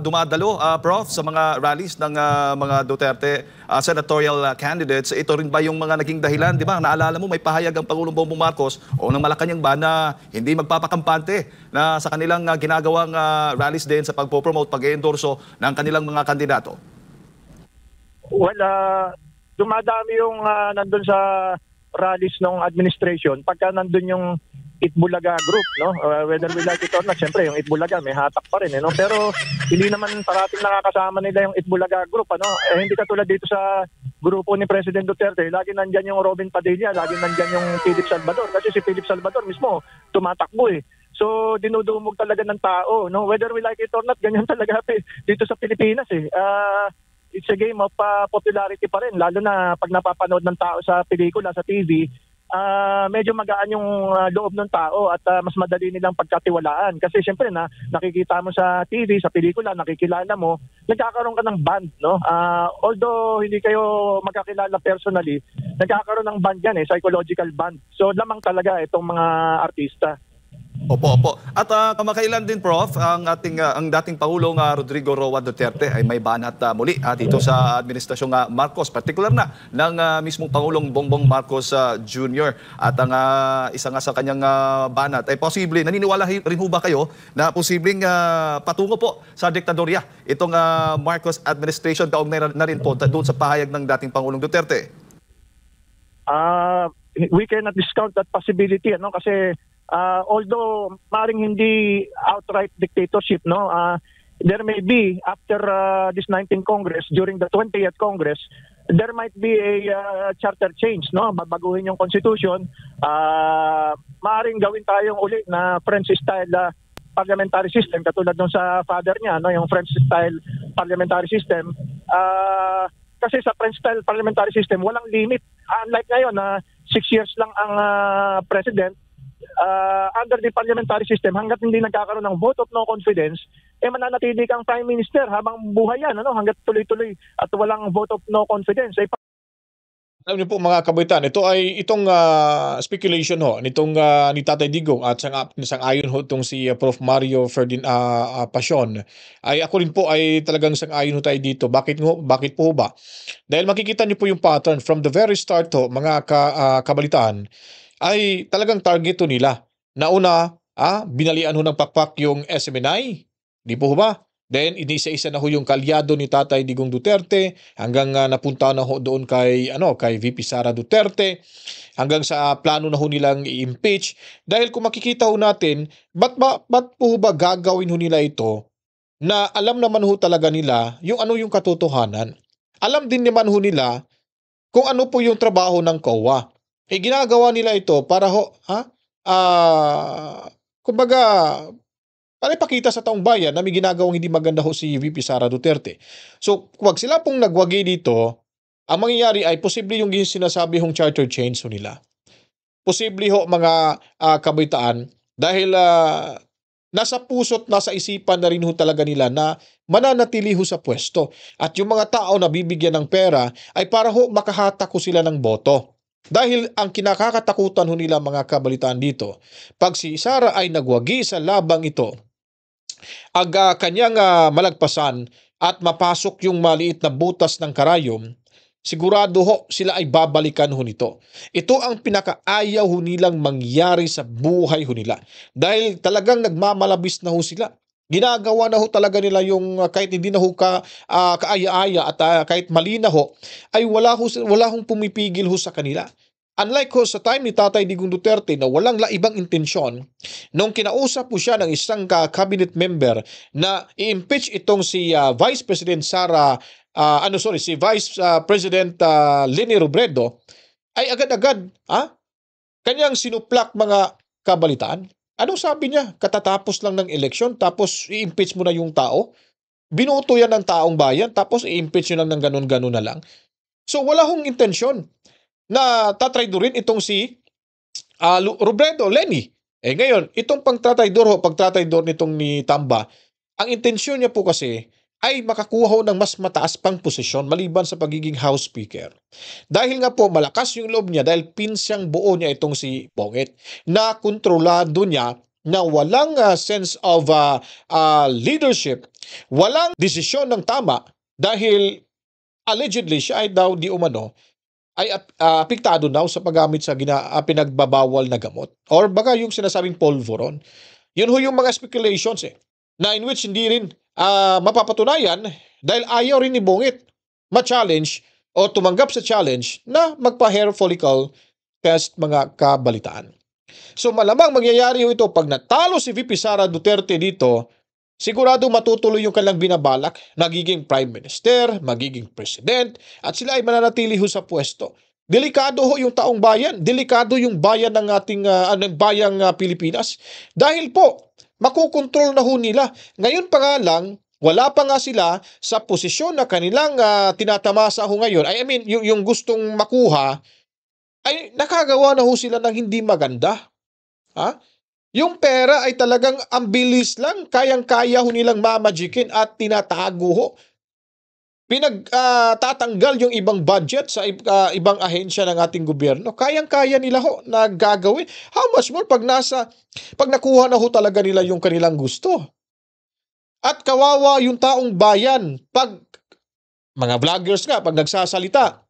dumadalo, Prof, sa mga rallies ng mga Duterte senatorial candidates, ito rin ba yung mga naging dahilan, di ba? Naalala mo, may pahayag ang Pangulong Bongbong Marcos o ng Malacanang ba na hindi magpapakampante na sa kanilang ginagawang rallies din sa pagpopromote, pag-endorso ng kanilang mga kandidato? Well, dumadami yung nandun sa rallies ng administration pagka nandun yung Itbulaga group, no? Whether we like it or not, syempre yung Itbulaga may hatak pa rin, no? Pero hindi naman parating nakakasama nila yung Itbulaga group, ano? Hindi katulad dito sa grupo ni President Duterte, lagi nandyan yung Robin Padilla, lagi nandyan yung Philip Salvador, kasi si Philip Salvador mismo tumatakbo eh. So dinudumog talaga ng tao, no? Whether we like it or not, ganyan talaga dito sa Pilipinas eh. It's a game of popularity pa rin, lalo na pag napapanood ng tao sa pelikula, sa TV. Medyo magaan yung loob ng tao at mas madali nilang pagkatiwalaan. Kasi siyempre nakikita mo sa TV, sa pelikula, nakikilala mo, nagkakaroon ka ng band, no? Although hindi kayo magkakilala personally, nagkakaroon ng band yan psychological band. So lamang talaga itong mga artista. Opo, opo. At kamakailan din, Prof, ang dating Pangulong Rodrigo Roa Duterte ay may banat muli dito sa administrasyong Marcos, particular na ng mismong Pangulong Bongbong Marcos Jr. At ang isa nga sa kanyang banat ay posible, naniniwala rin ho ba kayo na posibleng patungo po sa diktadorya itong Marcos administration, kaugnay na rin po doon sa pahayag ng dating Pangulong Duterte? We cannot discount that possibility, ano, kasi although maring hindi outright dictatorship, no, there may be after this 19th Congress, during the 20th Congress, there might be a charter change, no, babaguhin yung constitution. Maring gawin tayong uli na French style parliamentary system katulad nung sa father niya, no, yung French style parliamentary system. Kasi sa French style parliamentary system walang limit, unlike ngayon na 6 years lang ang president. Under the parliamentary system, hanggat hindi nagkakaroon ng vote of no confidence, mananatili kang prime minister habang buhay yan, ano, hanggat tuloy-tuloy at walang vote of no confidence. Alam niyo po mga kabataan, itong speculation ho nitong ni Tatay Digong at sang-ayon ho itong si Prof. Mario Pasion, ay ako rin po ay talagang sang-ayon ho tayo dito. Bakit po ba? Dahil makikita niyo po yung pattern from the very start ho, mga kabalitaan, ay talagang target nila. Nauna, binalian ho ng pakpak yung SMNI. Di po ba? Then, inisa-isa na ho yung kalyado ni Tatay Digong Duterte hanggang napunta na ho doon kay VP Sara Duterte, hanggang sa plano na ho nilang i-impeach. Dahil kung makikita ho natin, ba't po ba gagawin ho nila ito na alam naman ho talaga nila yung yung katotohanan. Alam din naman ho nila kung ano po yung trabaho ng COA. Ginagawa nila ito para kumbaga, para ipakita sa taong bayan na may ginagawang hindi maganda ho si VP Sara Duterte. So, wag sila pong nagwagi dito, ang mangyayari ay posible yung sinasabi hong charter change ho nila. Posible ho mga kabaitaan dahil nasa puso't nasa isipan na rin ho talaga nila na mananatili ho sa pwesto. At yung mga tao na bibigyan ng pera ay para ho makahatak ho sila ng boto. Dahil ang kinakatakutan ho nila mga kabalitaan dito, pag si Sara ay nagwagi sa labang ito, kanyang malagpasan at mapasok yung maliit na butas ng karayom, sigurado ho sila ay babalikan ho nito. Ito ang pinakaayaw ho nilang mangyari sa buhay ho nila. Dahil talagang nagmamalabis na ho sila. Ginagawa na ho talaga nila yung kahit hindi na ho kaaya-aya at kahit mali na ho, ay wala hong pumipigil ho sa kanila. Unlike ho sa time ni Tatay Digong Duterte na walang laibang intensyon, nung kinausap po siya ng isang cabinet member na i-impeach itong si Vice President si Vice President Leni Robredo, ay agad-agad kanyang sinuplak mga kabalitaan. Anong sabi niya? Katatapos lang ng eleksyon, tapos i-impeach mo na yung tao? Binoto yan ng taong bayan, tapos i-impeach nyo lang ng ganun-ganun na lang? So wala hong intensyon na tatraydorin itong si Robredo, Lenny. Ngayon, itong pagtatraydor nitong ni Tamba, ang intensyon niya po kasi ay makakuha ho ng mas mataas pang posisyon maliban sa pagiging House Speaker. Dahil nga po malakas yung loob niya dahil pinsyang buo niya itong si Bongit na kontrolado niya na walang sense of leadership, walang desisyon ng tama dahil allegedly siya ay daw di umano ay apektado daw sa paggamit sa pinagbabawal na gamot or baka yung sinasabing polvoron. Yun ho yung mga speculations na in which hindi rin mapapatunayan dahil ayaw rin ni Bongit ma-challenge o tumanggap sa challenge na magpa-hair follicle test mga kabalitaan. So malamang mangyayari ito pag natalo si VP Sara Duterte dito, sigurado matutuloy yung kanilang binabalak, nagiging Prime Minister, magiging President, at sila ay mananatili ho sa pwesto. Delikado ho yung taong bayan, delikado yung bayan ng ating bayang Pilipinas. Dahil po, makukontrol na ho nila. Ngayon pa nga lang, wala pa nga sila sa posisyon na kanilang tinatamasa ho ngayon. I mean, yung gustong makuha, ay nakagawa na ho sila ng hindi maganda. Yung pera ay talagang ang bilis lang, kayang-kaya ho nilang mamagikin at tinatago ho. Tatanggal yung ibang budget sa ibang ahensya ng ating gobyerno. Kayang-kaya nila ho na gagawin. How much more pag nakuha na ho talaga nila yung kanilang gusto. At kawawa yung taong bayan pag mga vloggers nga, pag nagsasalita,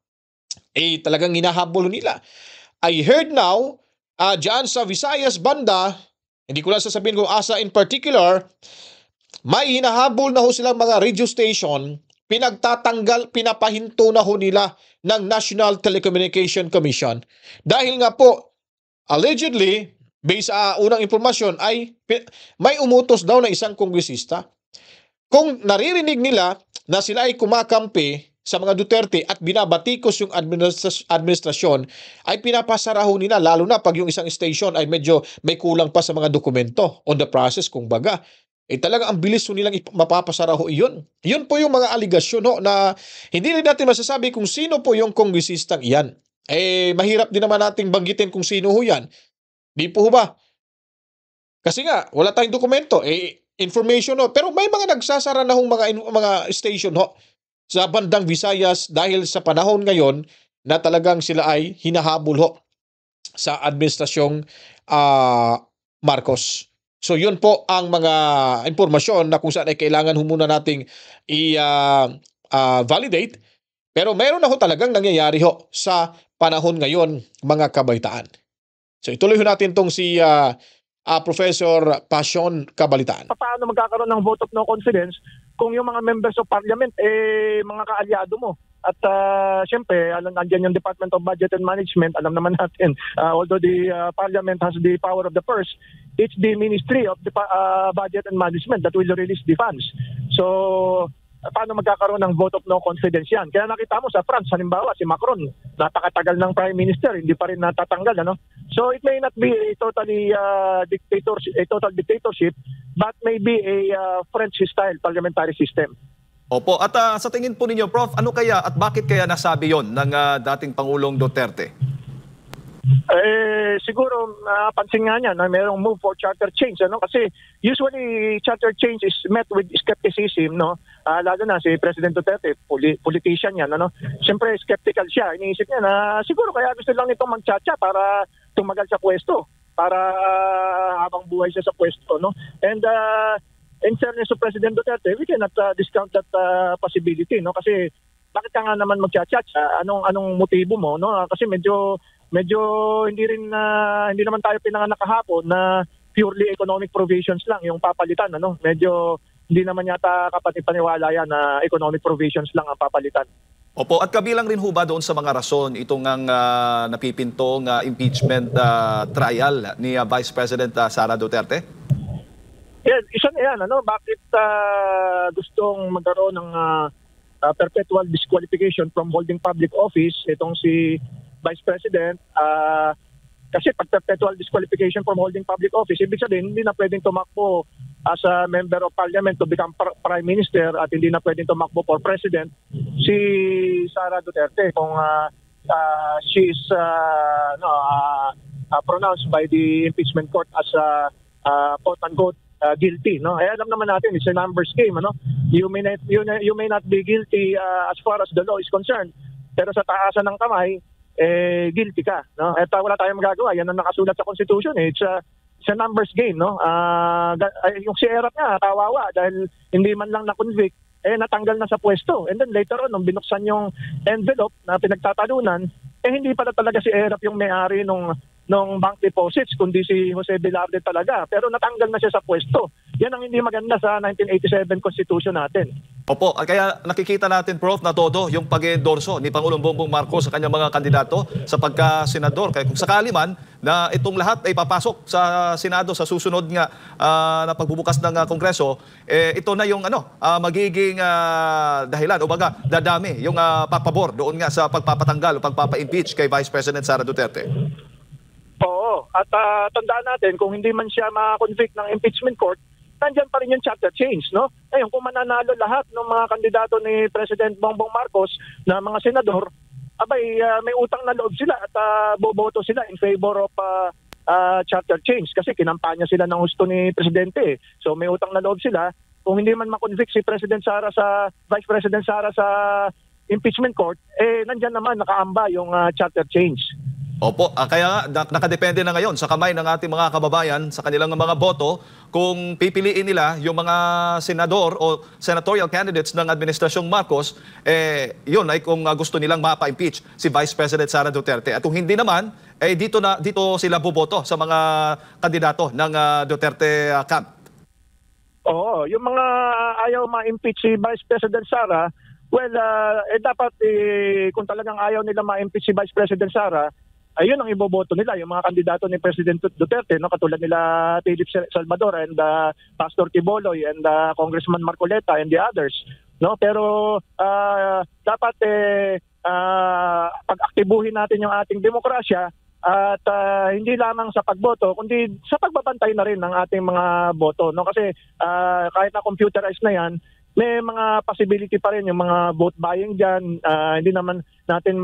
talagang hinahabol nila. I heard now, dyan sa Visayas banda, hindi ko lang sasabihin kung asa in particular, may hinahabol na ho silang mga radio station, pinagtatanggal, pinapahinto na ho nila ng National Telecommunication Commission. Dahil nga po, allegedly, based sa unang impormasyon, ay may umutos daw na isang kongresista. Kung naririnig nila na sila ay kumakampi sa mga Duterte at binabatikos yung administrasyon, ay pinapasara ho nila, lalo na pag yung isang station ay medyo may kulang pa sa mga dokumento on the process, kung baga. Talagang ang bilis ho nilang mapapasara ho iyon. Yun po yung mga aligasyon ho, na hindi rin natin masasabi kung sino po yung kongresistang iyan. Mahirap din naman nating banggitin kung sino ho yan. Di po ba? Kasi nga, wala tayong dokumento. Information ho. Pero may mga nagsasara na hong mga station ho sa bandang Visayas dahil sa panahon ngayon na talagang sila ay hinahabol ho sa administrasyong Marcos. So yun po ang mga impormasyon na kung saan ay kailangan muna nating i-validate. Pero meron na ho talagang nangyayari ho sa panahon ngayon, mga kabalitaan. So ituloy ho natin tong si Professor Passion Kabalitaan. Paano magkakaroon ng vote of no confidence kung yung mga members of parliament mga kaalyado mo? At siyempre, nandiyan yung Department of Budget and Management, alam naman natin, although the parliament has the power of the purse, it's the Ministry of the Budget and Management that will release the funds. So, paano magkakaroon ng vote of no confidence yan? Kaya nakita mo sa France, halimbawa, si Macron, napakatagal ng Prime Minister, hindi pa rin natatanggal, ano? So, it may not be a totally total dictatorship, but maybe a French-style parliamentary system. Opo, at sa tingin po ninyo, Prof, ano kaya at bakit kaya nasabi yon ng dating Pangulong Duterte? Siguro pansin nga niya na mayroong move for charter change, ano? Kasi usually charter change is met with skepticism, no? Lalo na si President Duterte, politician yan, ano? Siyempre skeptical siya. Iniisip niya na siguro kaya gusto lang nitong magtsatsa para tumagal sa pwesto, para habang buhay siya sa pwesto, no? And in fairness to President Duterte, we cannot discount that possibility, no? Kasi bakit ka nga naman magtsatsa? Anong motibo mo, no? Kasi medyo hindi naman tayo pinanganak kahapon na purely economic provisions lang yung papalitan, ano? Medyo hindi naman yata kapatid-paniwala yan na economic provisions lang ang papalitan. Opo, at kabilang rin ho ba doon sa mga rason itong napipintong impeachment trial ni Vice President Sara Duterte? Yan, isa na yan, ano? Bakit gustong magkaroon ng perpetual disqualification from holding public office itong si Vice President? Kasi pag perpetual disqualification from holding public office, ibig sabihin hindi na pwedeng tumakbo as a member of parliament to become prime minister at hindi na pwedeng tumakbo for president si Sara Duterte kung she's pronounced by the impeachment court as quote-unquote guilty, no? Alam naman natin it's a numbers game, ano? You may not be guilty as far as the law is concerned, pero sa taasan ng kamay guilty ka, no? At wala tayong magagawa, yan ang nakasulat sa constitution, it's a numbers game, no? Yung si Erap nga kawawa dahil hindi man lang na-convict, natanggal na sa pwesto. And then later on, nung binuksan yung envelope na pinagtatalunan, hindi pala talaga si Erap yung may-ari nung bank deposits, kundi si Jose Velarde talaga. Pero natanggal na siya sa pwesto. Yan ang hindi maganda sa 1987 Constitution natin. Opo, kaya nakikita natin, Prof, na todo yung pag-endorso ni Pangulong Bongbong Marcos sa kanyang mga kandidato sa pagka-senador. Kaya kung sakali man na itong lahat ay papasok sa Senado sa susunod nga na pagbubukas ng Kongreso, ito na yung magiging dahilan o baga dadami yung papabor doon nga sa pagpapatanggal o pagpapa-impeach kay Vice President Sara Duterte. Oo. At tandaan natin, kung hindi man siya ma-convict ng impeachment court, nandyan pa rin yung chapter change, no? Ngayon, kung mananalo lahat ng mga kandidato ni President Bongbong Marcos na mga senador, may utang na loob sila at boboto sila in favor of chapter change kasi kinampanya sila ng gusto ni Presidente. So may utang na loob sila. Kung hindi man ma-convict si Vice President Sara sa impeachment court, nandyan naman nakaamba yung chapter change. Opo, kaya nakadepende na ngayon sa kamay ng ating mga kababayan sa kanilang mga boto kung pipiliin nila yung mga senador o senatorial candidates ng Administrasyong Marcos, yun ay kung gusto nilang mapa-impeach si Vice President Sara Duterte. At kung hindi naman, dito sila boboto sa mga kandidato ng Duterte camp. Oo, yung mga ayaw ma-impeach si Vice President Sara, well, dapat kung talagang ayaw nila ma-impeach si Vice President Sara, ayun ang iboboto nila, yung mga kandidato ni President Duterte, no, katulad nila Philip Salvador and Pastor Tiboloy and Congressman Marcoleta and the others, no? Pero dapat pag-aktibuhin natin yung ating demokrasya at hindi lamang sa pagboto kundi sa pagbabantay na rin ng ating mga boto, no? Kasi kahit na computerized na yan, may mga possibility pa rin yung mga vote buying dyan. Hindi naman natin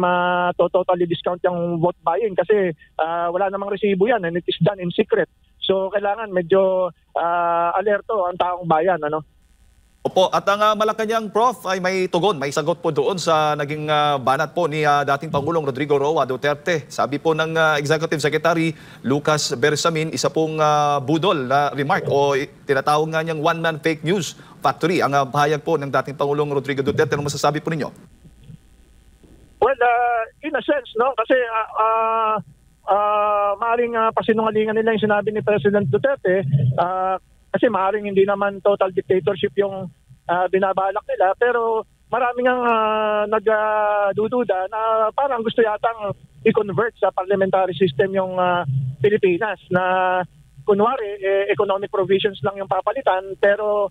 totally discount yung vote buying kasi wala namang resibo yan and it is done in secret. So kailangan medyo alerto ang taong bayan, ano? Opo, at ang Malacanang, Prof, ay may tugon, may sagot po doon sa naging banat po ni dating Pangulong Rodrigo Roa Duterte. Sabi po ng Executive Secretary Lucas Bersamin, isa pong budol na remark o tinatawag nga niyang one-man fake news factory ang pahayag po ng dating Pangulong Rodrigo Duterte. Ano masasabi po ninyo? Well, in a sense, no? Kasi maaaring pasinungalingan nila yung sinabi ni President Duterte kasi maaaring hindi naman total dictatorship yung binabalak nila, pero maraming ang nagdududa na parang gusto yatang i-convert sa parliamentary system yung Pilipinas na kunwari economic provisions lang yung papalitan, pero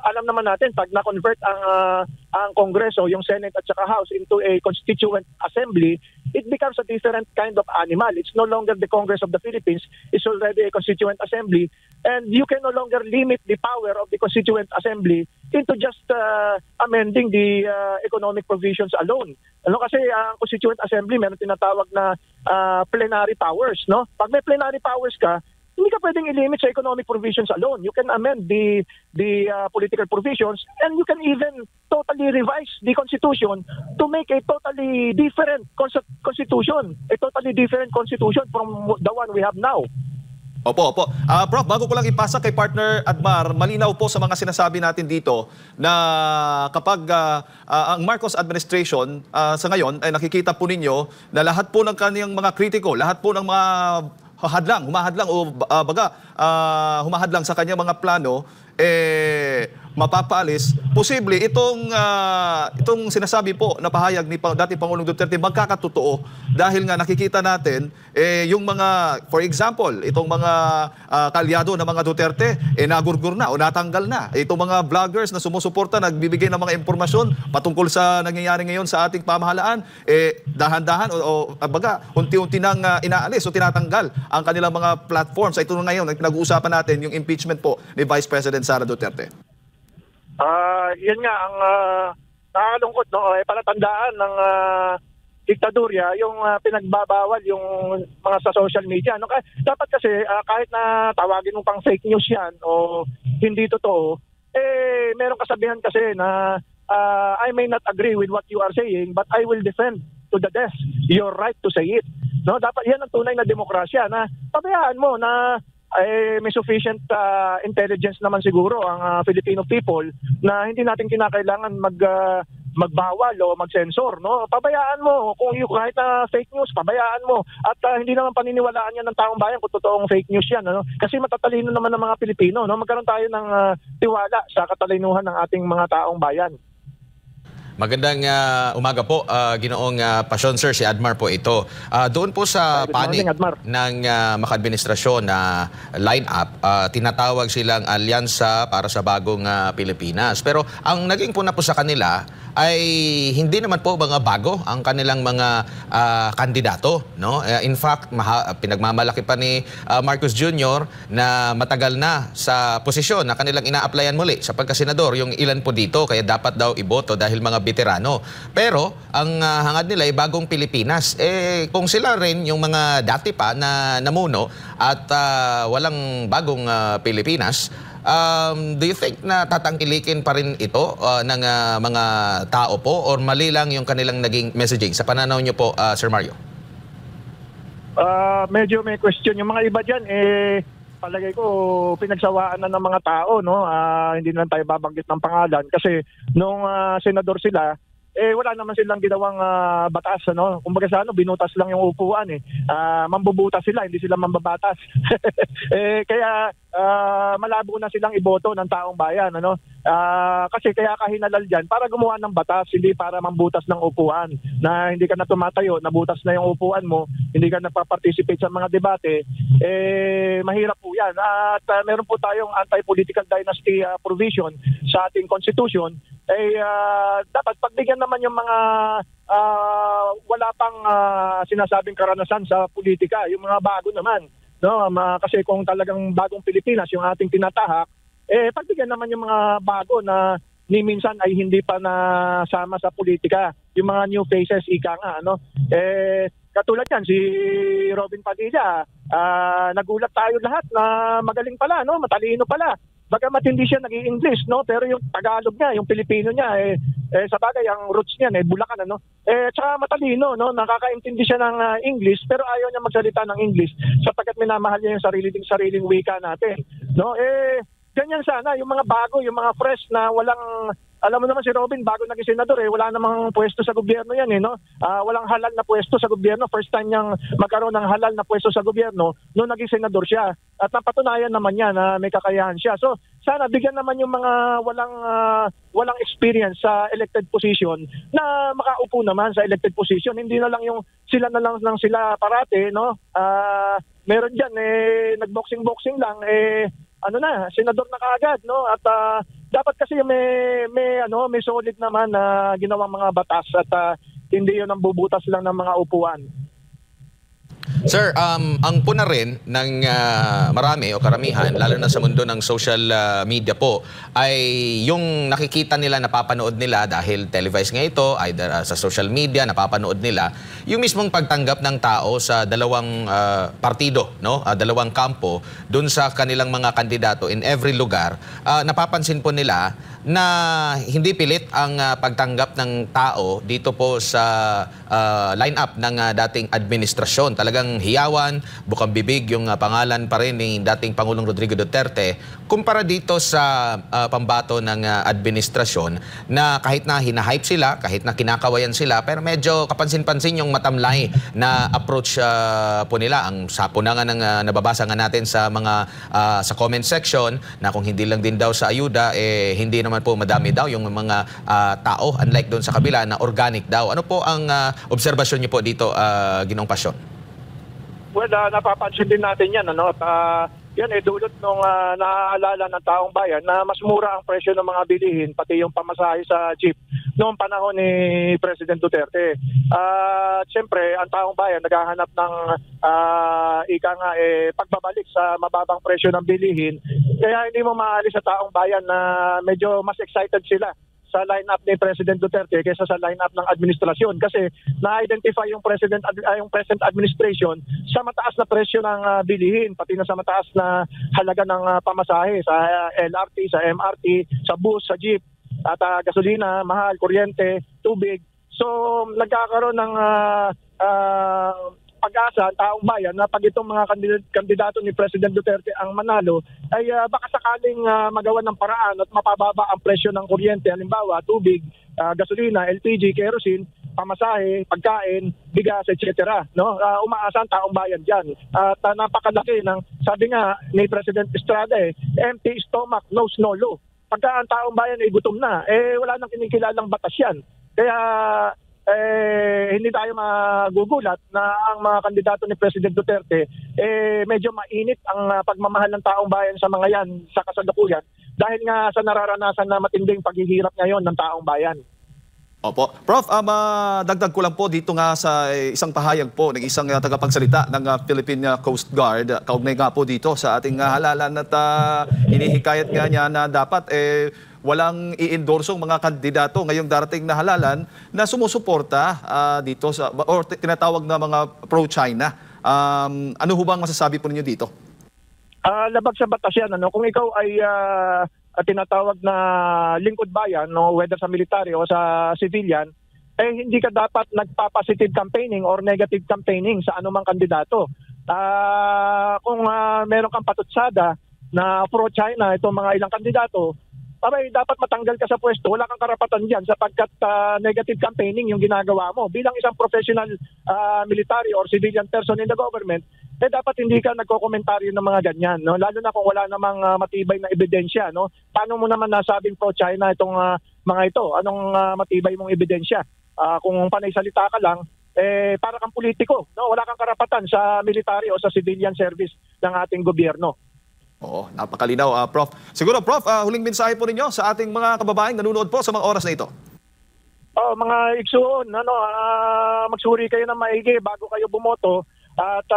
alam naman natin pag na-convert ang Kongreso, yung Senate at saka House into a constituent assembly, it becomes a different kind of animal. It's no longer the Congress of the Philippines, it's already a constituent assembly, and you can no longer limit the power of the constituent assembly into just amending the economic provisions alone. Ano kasi ang constituent assembly meron tinatawag na plenary powers, no? Pag may plenary powers ka, hindi ka pwedeng i-limit sa economic provisions alone. You can amend the political provisions and you can even totally revise the Constitution to make a totally different constitution, a totally different constitution from the one we have now. Opo. Prof, bago ko lang ipasa kay partner Admar, malinaw po sa mga sinasabi natin dito na kapag ang Marcos administration sa ngayon ay nakikita po ninyo na lahat po ng kaniyang mga kritiko, lahat po ng mga humahadlang sa kanyang mga plano, mapapaalis posible itong sinasabi po na pahayag ni dating Pangulong Duterte magkakatotoo dahil nga nakikita natin yung mga, for example, itong mga kalyado na mga Duterte nagurgur na o natanggal na. Itong mga vloggers na sumusuporta, nagbibigay ng mga impormasyon patungkol sa nangyayari ngayon sa ating pamahalaan, dahan-dahan o baga unti-unti nang inaalis o tinatanggal ang kanilang mga platforms. Ito na ngayon, nag-uusapan natin yung impeachment po ni Vice President Sara Duterte. Yan nga ang nakakalungkot, no? Palatandaan ng diktadurya yung pinagbabawal yung mga sa social media, no? Dapat kasi kahit na tawagin mo pang fake news yan o hindi totoo, meron kasabihan kasi na I may not agree with what you are saying, but I will defend to the death your right to say it. No, dapat yan ang tunay na demokrasya, na pabayaan mo na may sufficient intelligence naman siguro ang Filipino people na hindi natin kinakailangan magbawal o mag-censor, no? Pabayaan mo kung kahit na fake news, pabayaan mo, at hindi naman paniniwalaan yan ng taong bayan kung totoong fake news yan, no? Kasi matatalino naman ng mga Pilipino, no? Magkaroon tayo ng tiwala sa katalinuhan ng ating mga taong bayan. Magandang umaga po, Ginoong Pasyon, sir. Si Admar po ito. Doon po sa panig ng maka-administrasyon na line-up, tinatawag silang alyansa para sa bagong Pilipinas. Pero ang naging puna po sa kanila ay hindi naman po mga bago ang kanilang mga kandidato, no? In fact, pinagmamalaki pa ni Marcos Jr. na matagal na sa posisyon na kanilang ina-applyan muli sa pagkasenador. Yung ilan po dito, kaya dapat daw iboto dahil mga veterano. Pero ang hangad nila ay bagong Pilipinas. Kung sila rin yung mga dati pa na namuno at walang bagong Pilipinas, do you think na tatangkilikin pa rin ito ng mga tao po, or mali lang yung kanilang naging messaging? Sa pananaw nyo po, Sir Mario? Medyo may question. Yung mga iba dyan, palagay ko pinagsawaan na ng mga tao, no? Hindi na tayo babanggit ng pangalan kasi nung senador sila, wala naman silang ginawang batas, ano? Kumbaga sa binutas lang yung upuan mambubutas sila, hindi sila mambabatas. Kaya malabo na silang iboto ng taong bayan, ano? Kasi kaya kahinalal diyan para gumawa ng batas, hindi para mambutas ng upuan. Na hindi ka na tumatayo, nabutas na yung upuan mo, hindi ka napaparticipate sa mga debate, mahirap po 'yan. At meron po tayong anti-political dynasty provision sa ating constitution. Dapat pagbigyan naman yung mga wala pang sinasabing karanasan sa politika, yung mga bago naman, no? Kasi kung talagang bagong Pilipinas yung ating tinatahak, pagbigyan naman yung mga bago na ni minsan ay hindi pa nasama sa politika, yung mga new faces, ika nga, ano? Katulad yan, si Robin Padilla, nagulat tayo lahat na magaling pala, no? Matalino pala. Bagamat hindi siya nag-i-English, no? Pero yung Tagalog niya, yung Pilipino niya, sa bagay, ang roots niya, Bulacan, ano? Tsaka matalino, no? Nakakaintindi siya ng English, pero ayaw niya magsalita ng English sapagkat minamahal niya yung sariling wika natin, no? Ganyan sana, yung mga bago, yung mga fresh na walang, alam mo naman si Robin, bago naging senador, wala namang pwesto sa gobyerno yan, no? Walang halal na pwesto sa gobyerno. First time niyang magkaroon ng halal na pwesto sa gobyerno nung naging senador siya. At napatunayan naman niya na may kakayahan siya. So, sana bigyan naman yung mga walang experience sa elected position na makaupo naman sa elected position. Hindi na lang yung sila na lang sila parate, no? Meron diyan nagboxing lang, ano na, senador na kaagad, no? At dapat kasi may solid naman na ginawang mga batas at hindi 'yon ang bubutas lang ng mga upuan. Sir, ang puna rin ng marami o karamihan, lalo na sa mundo ng social media po, ay yung nakikita nila, napapanood nila dahil televised nga ito, either sa social media, napapanood nila, yung mismong pagtanggap ng tao sa dalawang partido, no? Dalawang kampo, dun sa kanilang mga kandidato in every lugar. Napapansin po nila na hindi pilit ang pagtanggap ng tao dito po sa line-up ng dating administrasyon. Talagang talagang hiyawan, bukang bibig yung pangalan pa rin ni dating Pangulong Rodrigo Duterte kumpara dito sa pambato ng administrasyon na kahit na hinahype sila, kahit na kinakawayan sila, pero medyo kapansin-pansin yung matamlay na approach po nila. Ang sapo na nga ng nababasa nga natin sa mga sa comment section na kung hindi lang din daw sa ayuda, hindi naman po madami daw yung mga tao, unlike doon sa kabila na organic daw. Ano po ang obserbasyon niyo po dito, Ginoong Pasyon? Well, napapansin din natin yan. Ano? At yan dulot nung naaalala ng taong bayan na mas mura ang presyo ng mga bilihin, pati yung pamasahe sa jeep noong panahon ni President Duterte. Siyempre, ang taong bayan naghahanap ng pagbabalik sa mababang presyo ng bilihin. Kaya hindi mo maalis sa taong bayan na medyo mas excited sila sa line-up ni President Duterte kaysa sa line-up ng administrasyon kasi na-identify yung present administration sa mataas na presyo ng bilihin, pati na sa mataas na halaga ng pamasahe sa LRT, sa MRT, sa bus, sa jeep, at gasolina, mahal, kuryente, tubig. So nagkakaroon ng pag-asa ang taong bayan na pag itong mga kandidato ni President Duterte ang manalo ay baka sakaling magawa ng paraan at mapababa ang presyo ng kuryente, halimbawa tubig, gasolina, LPG, kerosene, pamasahe, pagkain, bigas, etc. No? Umaasa ang taong bayan dyan. At napakalaki ng, sabi nga ni President Estrada, empty stomach knows no law. Pagka ang taong bayan ay gutom na, wala nang kinikilalang batas yan. Kaya hindi tayo magugulat na ang mga kandidato ni President Duterte medyo mainit ang pagmamahal ng taong bayan sa mga yan sa kasalukuyan dahil nga sa nararanasan na matinding paghihirap ngayon ng taong bayan. Opo. Prof, dagdag ko lang po dito nga sa isang pahayag po ng isang tagapagsalita ng Philippine Coast Guard. Kaugnay nga po dito sa ating halalan at hinihikayat nga niya na dapat walang i-endorsong mga kandidato ngayong darating na halalan na sumusuporta dito sa or tinatawag na mga pro-China. Ano ho bang masasabi po ninyo dito? Labag sa batas yan. Ano? Kung ikaw ay tinatawag na lingkod bayan, no, whether sa military o sa civilian, hindi ka dapat nagpa-positive campaigning or negative campaigning sa anumang kandidato. Kung meron kang patutsada na pro-China itong mga ilang kandidato, dapat matanggal ka sa pwesto. Wala kang karapatan dyan sapagkat negative campaigning yung ginagawa mo. Bilang isang professional military or civilian person in the government, dapat hindi ka nagko-komentaryo ng mga ganyan. No? Lalo na kung wala namang matibay na ebidensya. No? Paano mo naman nasabing pro-China itong mga ito? Anong matibay mong ebidensya? Kung panay salita ka lang, para kang politiko. No? Wala kang karapatan sa military o sa civilian service ng ating gobyerno. Oo, napakalinaw, Prof. Siguro, Prof, huling mensahe po ninyo sa ating mga kababaeng nanonood po sa mga oras na ito. Mga igsuon, magsuri kayo ng maigi bago kayo bumoto. At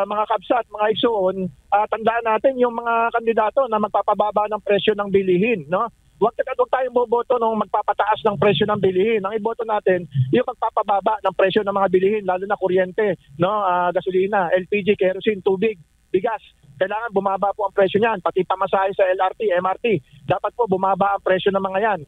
mga kabsat, mga igsuon, tandaan natin yung mga kandidato na magpapababa ng presyo ng bilihin. No? Huwag tayong boboto nung magpapataas ng presyo ng bilihin. Ang iboto natin, yung magpapababa ng presyo ng mga bilihin, lalo na kuryente, no? Gasolina, LPG, kerosene, tubig, bigas. Kailangan bumaba po ang presyo niyan, pati pamasahe sa LRT, MRT. Dapat po bumaba ang presyo ng mga yan.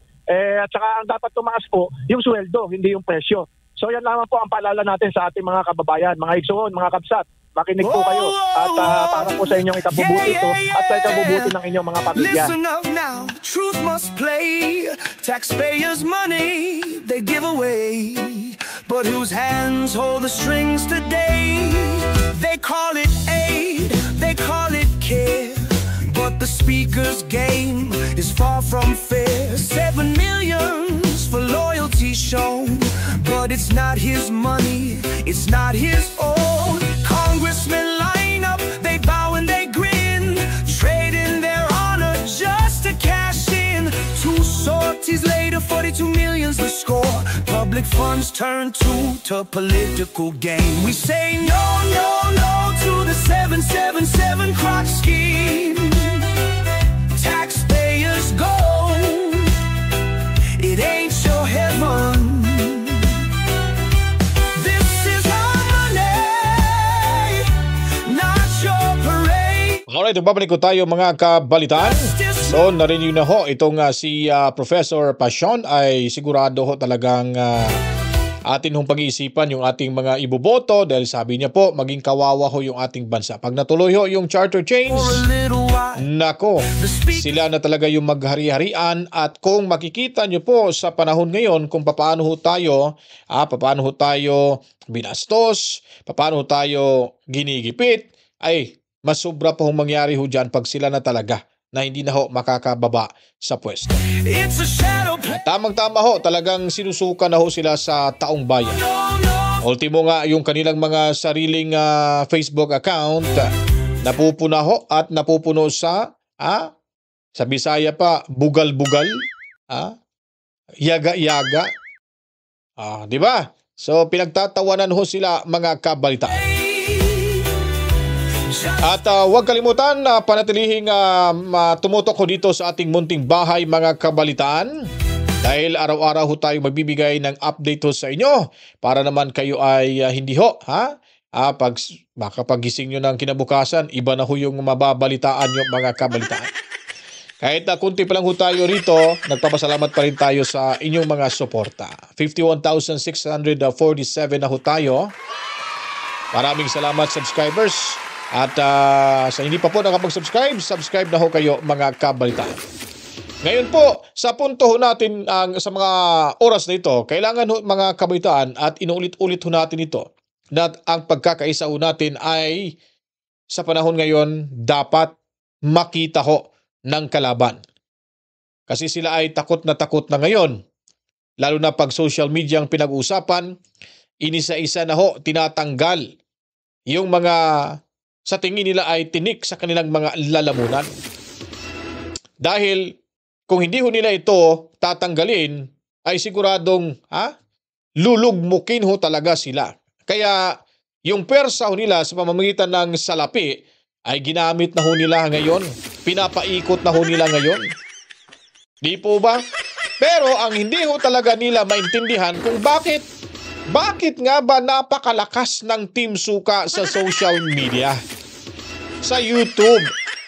At saka ang dapat tumaas po, yung sweldo, hindi yung presyo. So yan lamang po ang paalala natin sa ating mga kababayan, mga igsuon, mga kabsat. Makinig po kayo at para po sa inyong ikabubuti ito at sa ikabubuti ng inyong mga pamilya. Listen up now, truth must play. Taxpayers' money they give away, but whose hands hold the strings today? They call it aid, they call it care, but the speaker's game is far from fair. 7 million for loyalty shown, but it's not his money, it's not his own. Congressmen line up, they bow and they grin, trading their honor just to cash in. 2 sorties later, 42 million's the score. Public funds turn to political gain. We say no, no, no to the 777 crotch scheme. Taxpayers go, it ain't your heaven. This is our money, not your parade. Alright, babalik ko tayo mga kabalitaan. So, narinig na ho itong si Professor Pasyon ay sigurado ho talagang atin hong pag-iisipan yung ating mga iboboto dahil sabi niya po, maging kawawa ho yung ating bansa. Pag natuloy ho yung charter change, nako, sila na talaga yung maghari-harian. At kung makikita nyo po sa panahon ngayon kung paano ho tayo binastos, paano ho tayo ginigipit, ay mas sobra pa hong mangyari ho dyan pag sila na talaga na hindi na ho makakababa sa pwesto. Tamang-tama ho, talagang sinusuka na ho sila sa taong bayan. Ultimo nga yung kanilang mga sariling Facebook account, napupuna ho at napupuno sa Bisaya pa, bugal-bugal, yaga-yaga. Di ba? So pinagtatawanan ho sila mga kabalitaan. At huwag kalimutan na panatilihing tumutok ho dito sa ating munting bahay mga kabalitaan dahil araw-araw ho tayo magbibigay ng update ho sa inyo para naman kayo ay hindi ho makapagising nyo ng kinabukasan, iba na ho yung mababalitaan nyo mga kabalitaan. Kahit kunti pa lang ho tayo rito, nagpapasalamat pa rin tayo sa inyong mga suporta. 51,647 na ho tayo. Maraming salamat subscribers. At sa hindi pa po nakapag-subscribe, subscribe na ho kayo mga kabalitaan. Ngayon po, sa punto ho natin sa mga oras na ito, kailangan ho mga kabalitaan at inuulit-ulit ho natin ito na ang pagkakaisa ho natin ay sa panahon ngayon dapat makita ho ng kalaban. Kasi sila ay takot na ngayon. Lalo na pag social media ang pinag-uusapan, inisa-isa na ho tinatanggal yung mga sa tingin nila ay tinik sa kanilang mga lalamunan. Dahil kung hindi ho nila ito tatanggalin, ay siguradong lulugmukin ho talaga sila. Kaya yung persa ho nila sa pamamagitan ng salapi ay ginamit na ho nila ngayon. Pinapaikot na ho nila ngayon. Di po ba? Pero ang hindi ho talaga nila maintindihan kung bakit nga ba napakalakas ng Team Suka sa social media? Sa YouTube,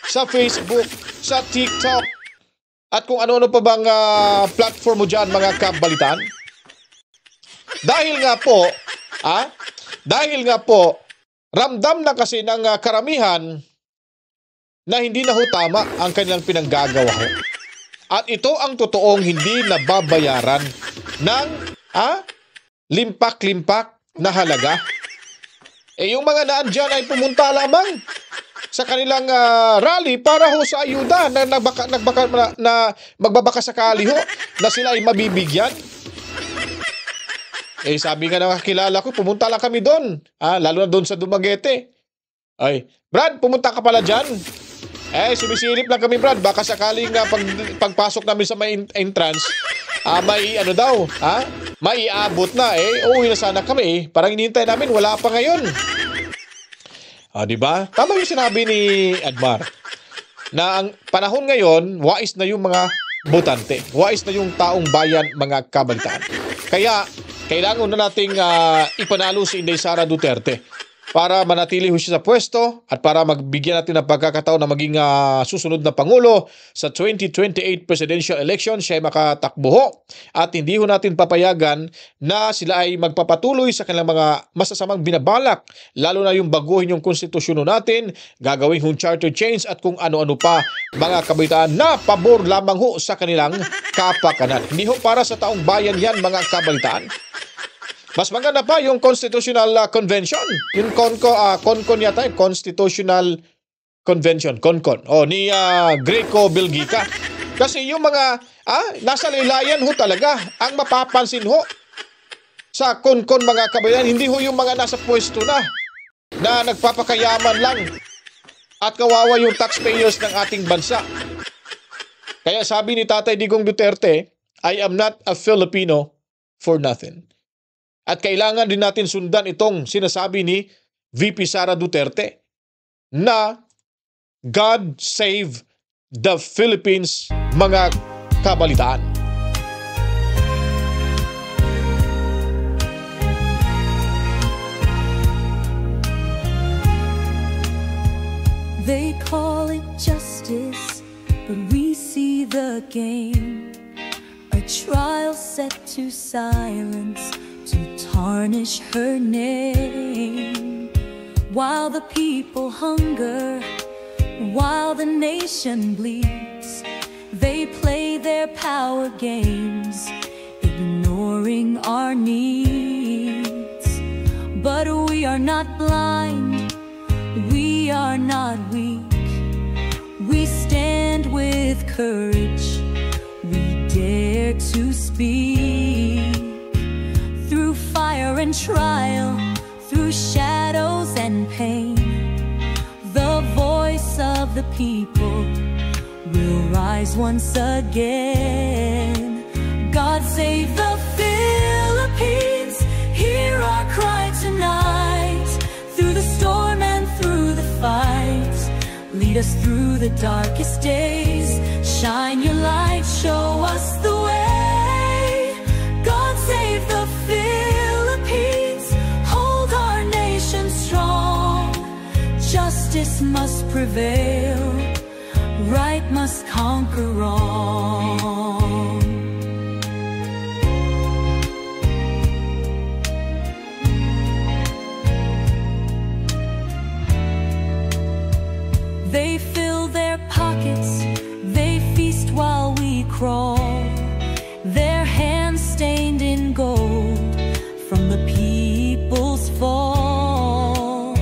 sa Facebook, sa TikTok, at kung ano-ano pa bang platform mo dyan mga kabalitan? Dahil nga po, ramdam na kasi ng karamihan na hindi na ho tama ang kanilang pinanggagawa ho. At ito ang totoong hindi nababayaran ng limpak-limpak na halaga. Yung mga naandyan ay pumunta lamang sa kanilang rally para ho sa ayuda na magbabaka sakali ho na sila ay mabibigyan. Sabi nga ng kakilala ko, pumunta lang kami doon. Lalo na doon sa Dumaguete. Ay, Brad, pumunta ka pala dyan. Sumisilip lang kami, Brad. Baka sakaling pagpasok namin sa may entrance, may maiabot na uuwi na sana kami parang hinihintay namin, wala pa ngayon. Diba? Tama yung sinabi ni Admar na ang panahon ngayon, wais na yung mga botante, wais na yung taong bayan mga kabalitaan. Kaya kailangan na nating ipanalo si Inday Sara Duterte para manatili ho siya sa pwesto at para magbigyan natin ng pagkakataon na maging susunod na Pangulo sa 2028 presidential election. Siya ay makatakbo ho at hindi ho natin papayagan na sila ay magpapatuloy sa kanilang mga masasamang binabalak, lalo na yung baguhin yung konstitusyon natin, gagawin yung charter change at kung ano-ano pa mga kabalitaan na pabor lamang ho sa kanilang kapakanan. Hindi ho para sa taong bayan yan mga kabalitaan. Mas maganda pa yung Constitutional Convention. Yung CONCON yata, Constitutional Convention, CONCON. Ni Greco Belgica. Kasi yung mga nasa laylayan ho talaga ang mapapansin ho sa CONCON mga kabayan. Hindi ho yung mga nasa pwesto na nagpapakayaman lang at kawawa yung taxpayers ng ating bansa. Kaya sabi ni Tatay Digong Duterte, I am not a Filipino for nothing. At kailangan din natin sundan itong sinasabi ni VP Sara Duterte na God save the Philippines mga kabalitaan. They call it justice, but we see the game. A trial set to silence, to tarnish her name. While the people hunger, while the nation bleeds, they play their power games, ignoring our needs. But we are not blind, we are not weak. We stand with courage, we dare to speak. Through fire and trial, through shadows and pain, the voice of the people will rise once again. God save the Philippines, hear our cry tonight. Through the storm and through the fight, lead us through the darkest days. Shine your light, show us the way. God save the Philippines, hold our nation strong. Justice must prevail, right must conquer wrong. They fill their pockets, they feast while we crawl, their hands stained in gold from the people's fall.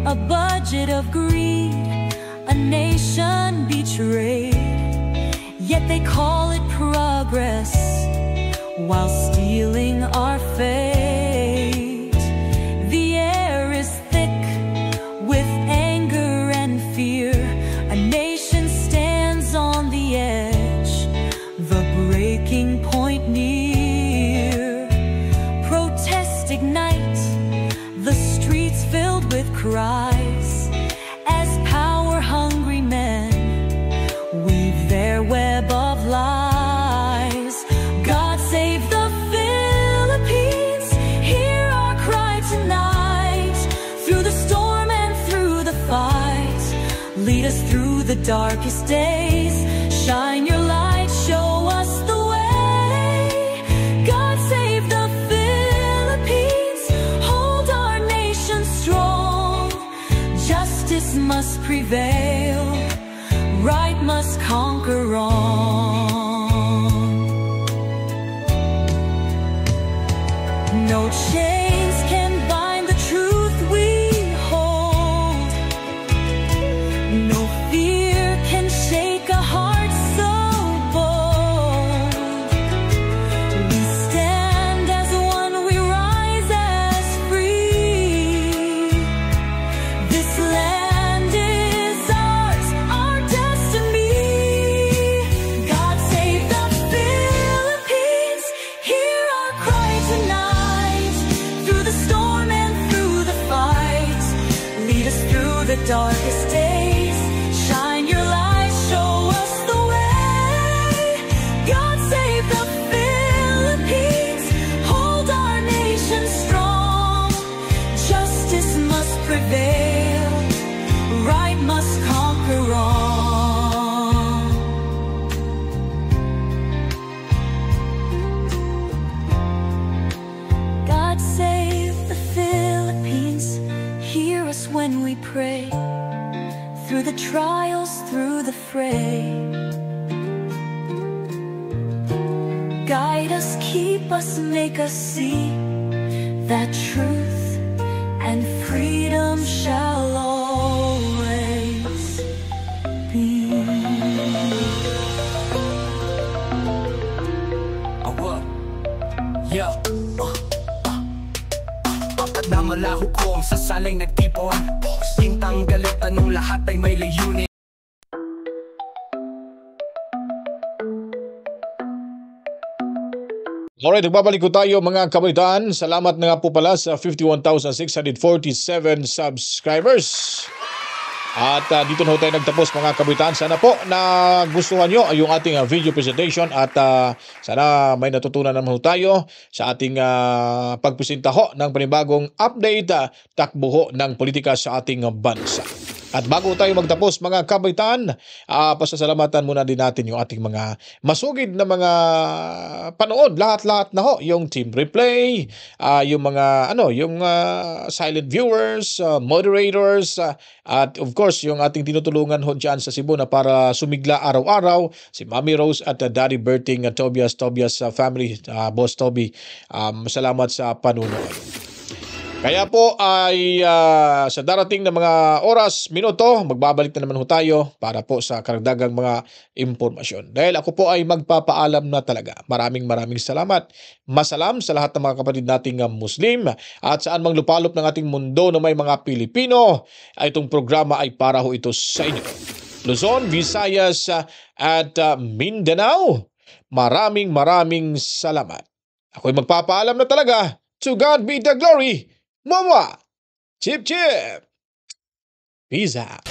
A budget of greed, a nation betrayed, yet they call it progress while stealing our fate. The air is thick with anger and fear, a nation stands on the edge, the breaking point near. Protests ignite, the streets filled with cries, as power-hungry men weave their web of lies. God save the Philippines, hear our cry tonight. Through the storm and through the fight, lead us through the darkest days. Shine your light, show us the way. God save the Philippines, hold our nation strong. Justice must prevail, right must conquer wrong. No chains can bind the truth we hold, no fear can shake a heart so bold. We stand as one, we rise as free. This land is ours, our destiny. God save the Philippines, hear our cry tonight. Through the storm and through the fight, lead us through the darkest days. Shine your light, show us the way. God save the Philippines, hold our nation strong. Justice must prevail, right must conquer wrong. God save the Philippines, hear us when we pray. Through the trials, through the fray, guide us, keep us, make us see that truth and freedom shall always be. Yeah. Na malaho ko ang sasaling nagtipon, Tintang galit, anong lahat ay may layunin. Alright, nagbabalik ko tayo mga kabalitaan. Salamat na nga po pala sa 51,647 subscribers. At dito na ho tayo nagtapos mga kabalitaan. Sana po na gustuhan nyo yung ating video presentation at sana may natutunan naman ho tayo sa ating pagpresenta ho ng panibagong update takbo ho ng politika sa ating bansa. At bago tayo magtapos mga kabaitan, pasasalamatan muna din natin yung ating mga masugid na mga panood, lahat-lahat na ho, yung team replay, yung mga yung silent viewers, moderators, at of course yung ating tinutulungan ho dyan sa Cebu na para sumigla araw-araw, si Mami Rose at Daddy Berting, Tobias family, Boss Toby. Salamat sa panunood. Kaya po ay sa darating na mga oras, minuto, magbabalik na naman ho tayo para po sa karagdagang mga impormasyon. Dahil ako po ay magpapaalam na talaga. Maraming salamat. Masalam sa lahat ng mga kapatid nating Muslim at saan mang lupalop ng ating mundo na may mga Pilipino. Itong programa ay para ho ito sa inyo. Luzon, Visayas at Mindanao. Maraming salamat. Ako'y magpapaalam na talaga. To God be the glory. Mama, chip. Peace out.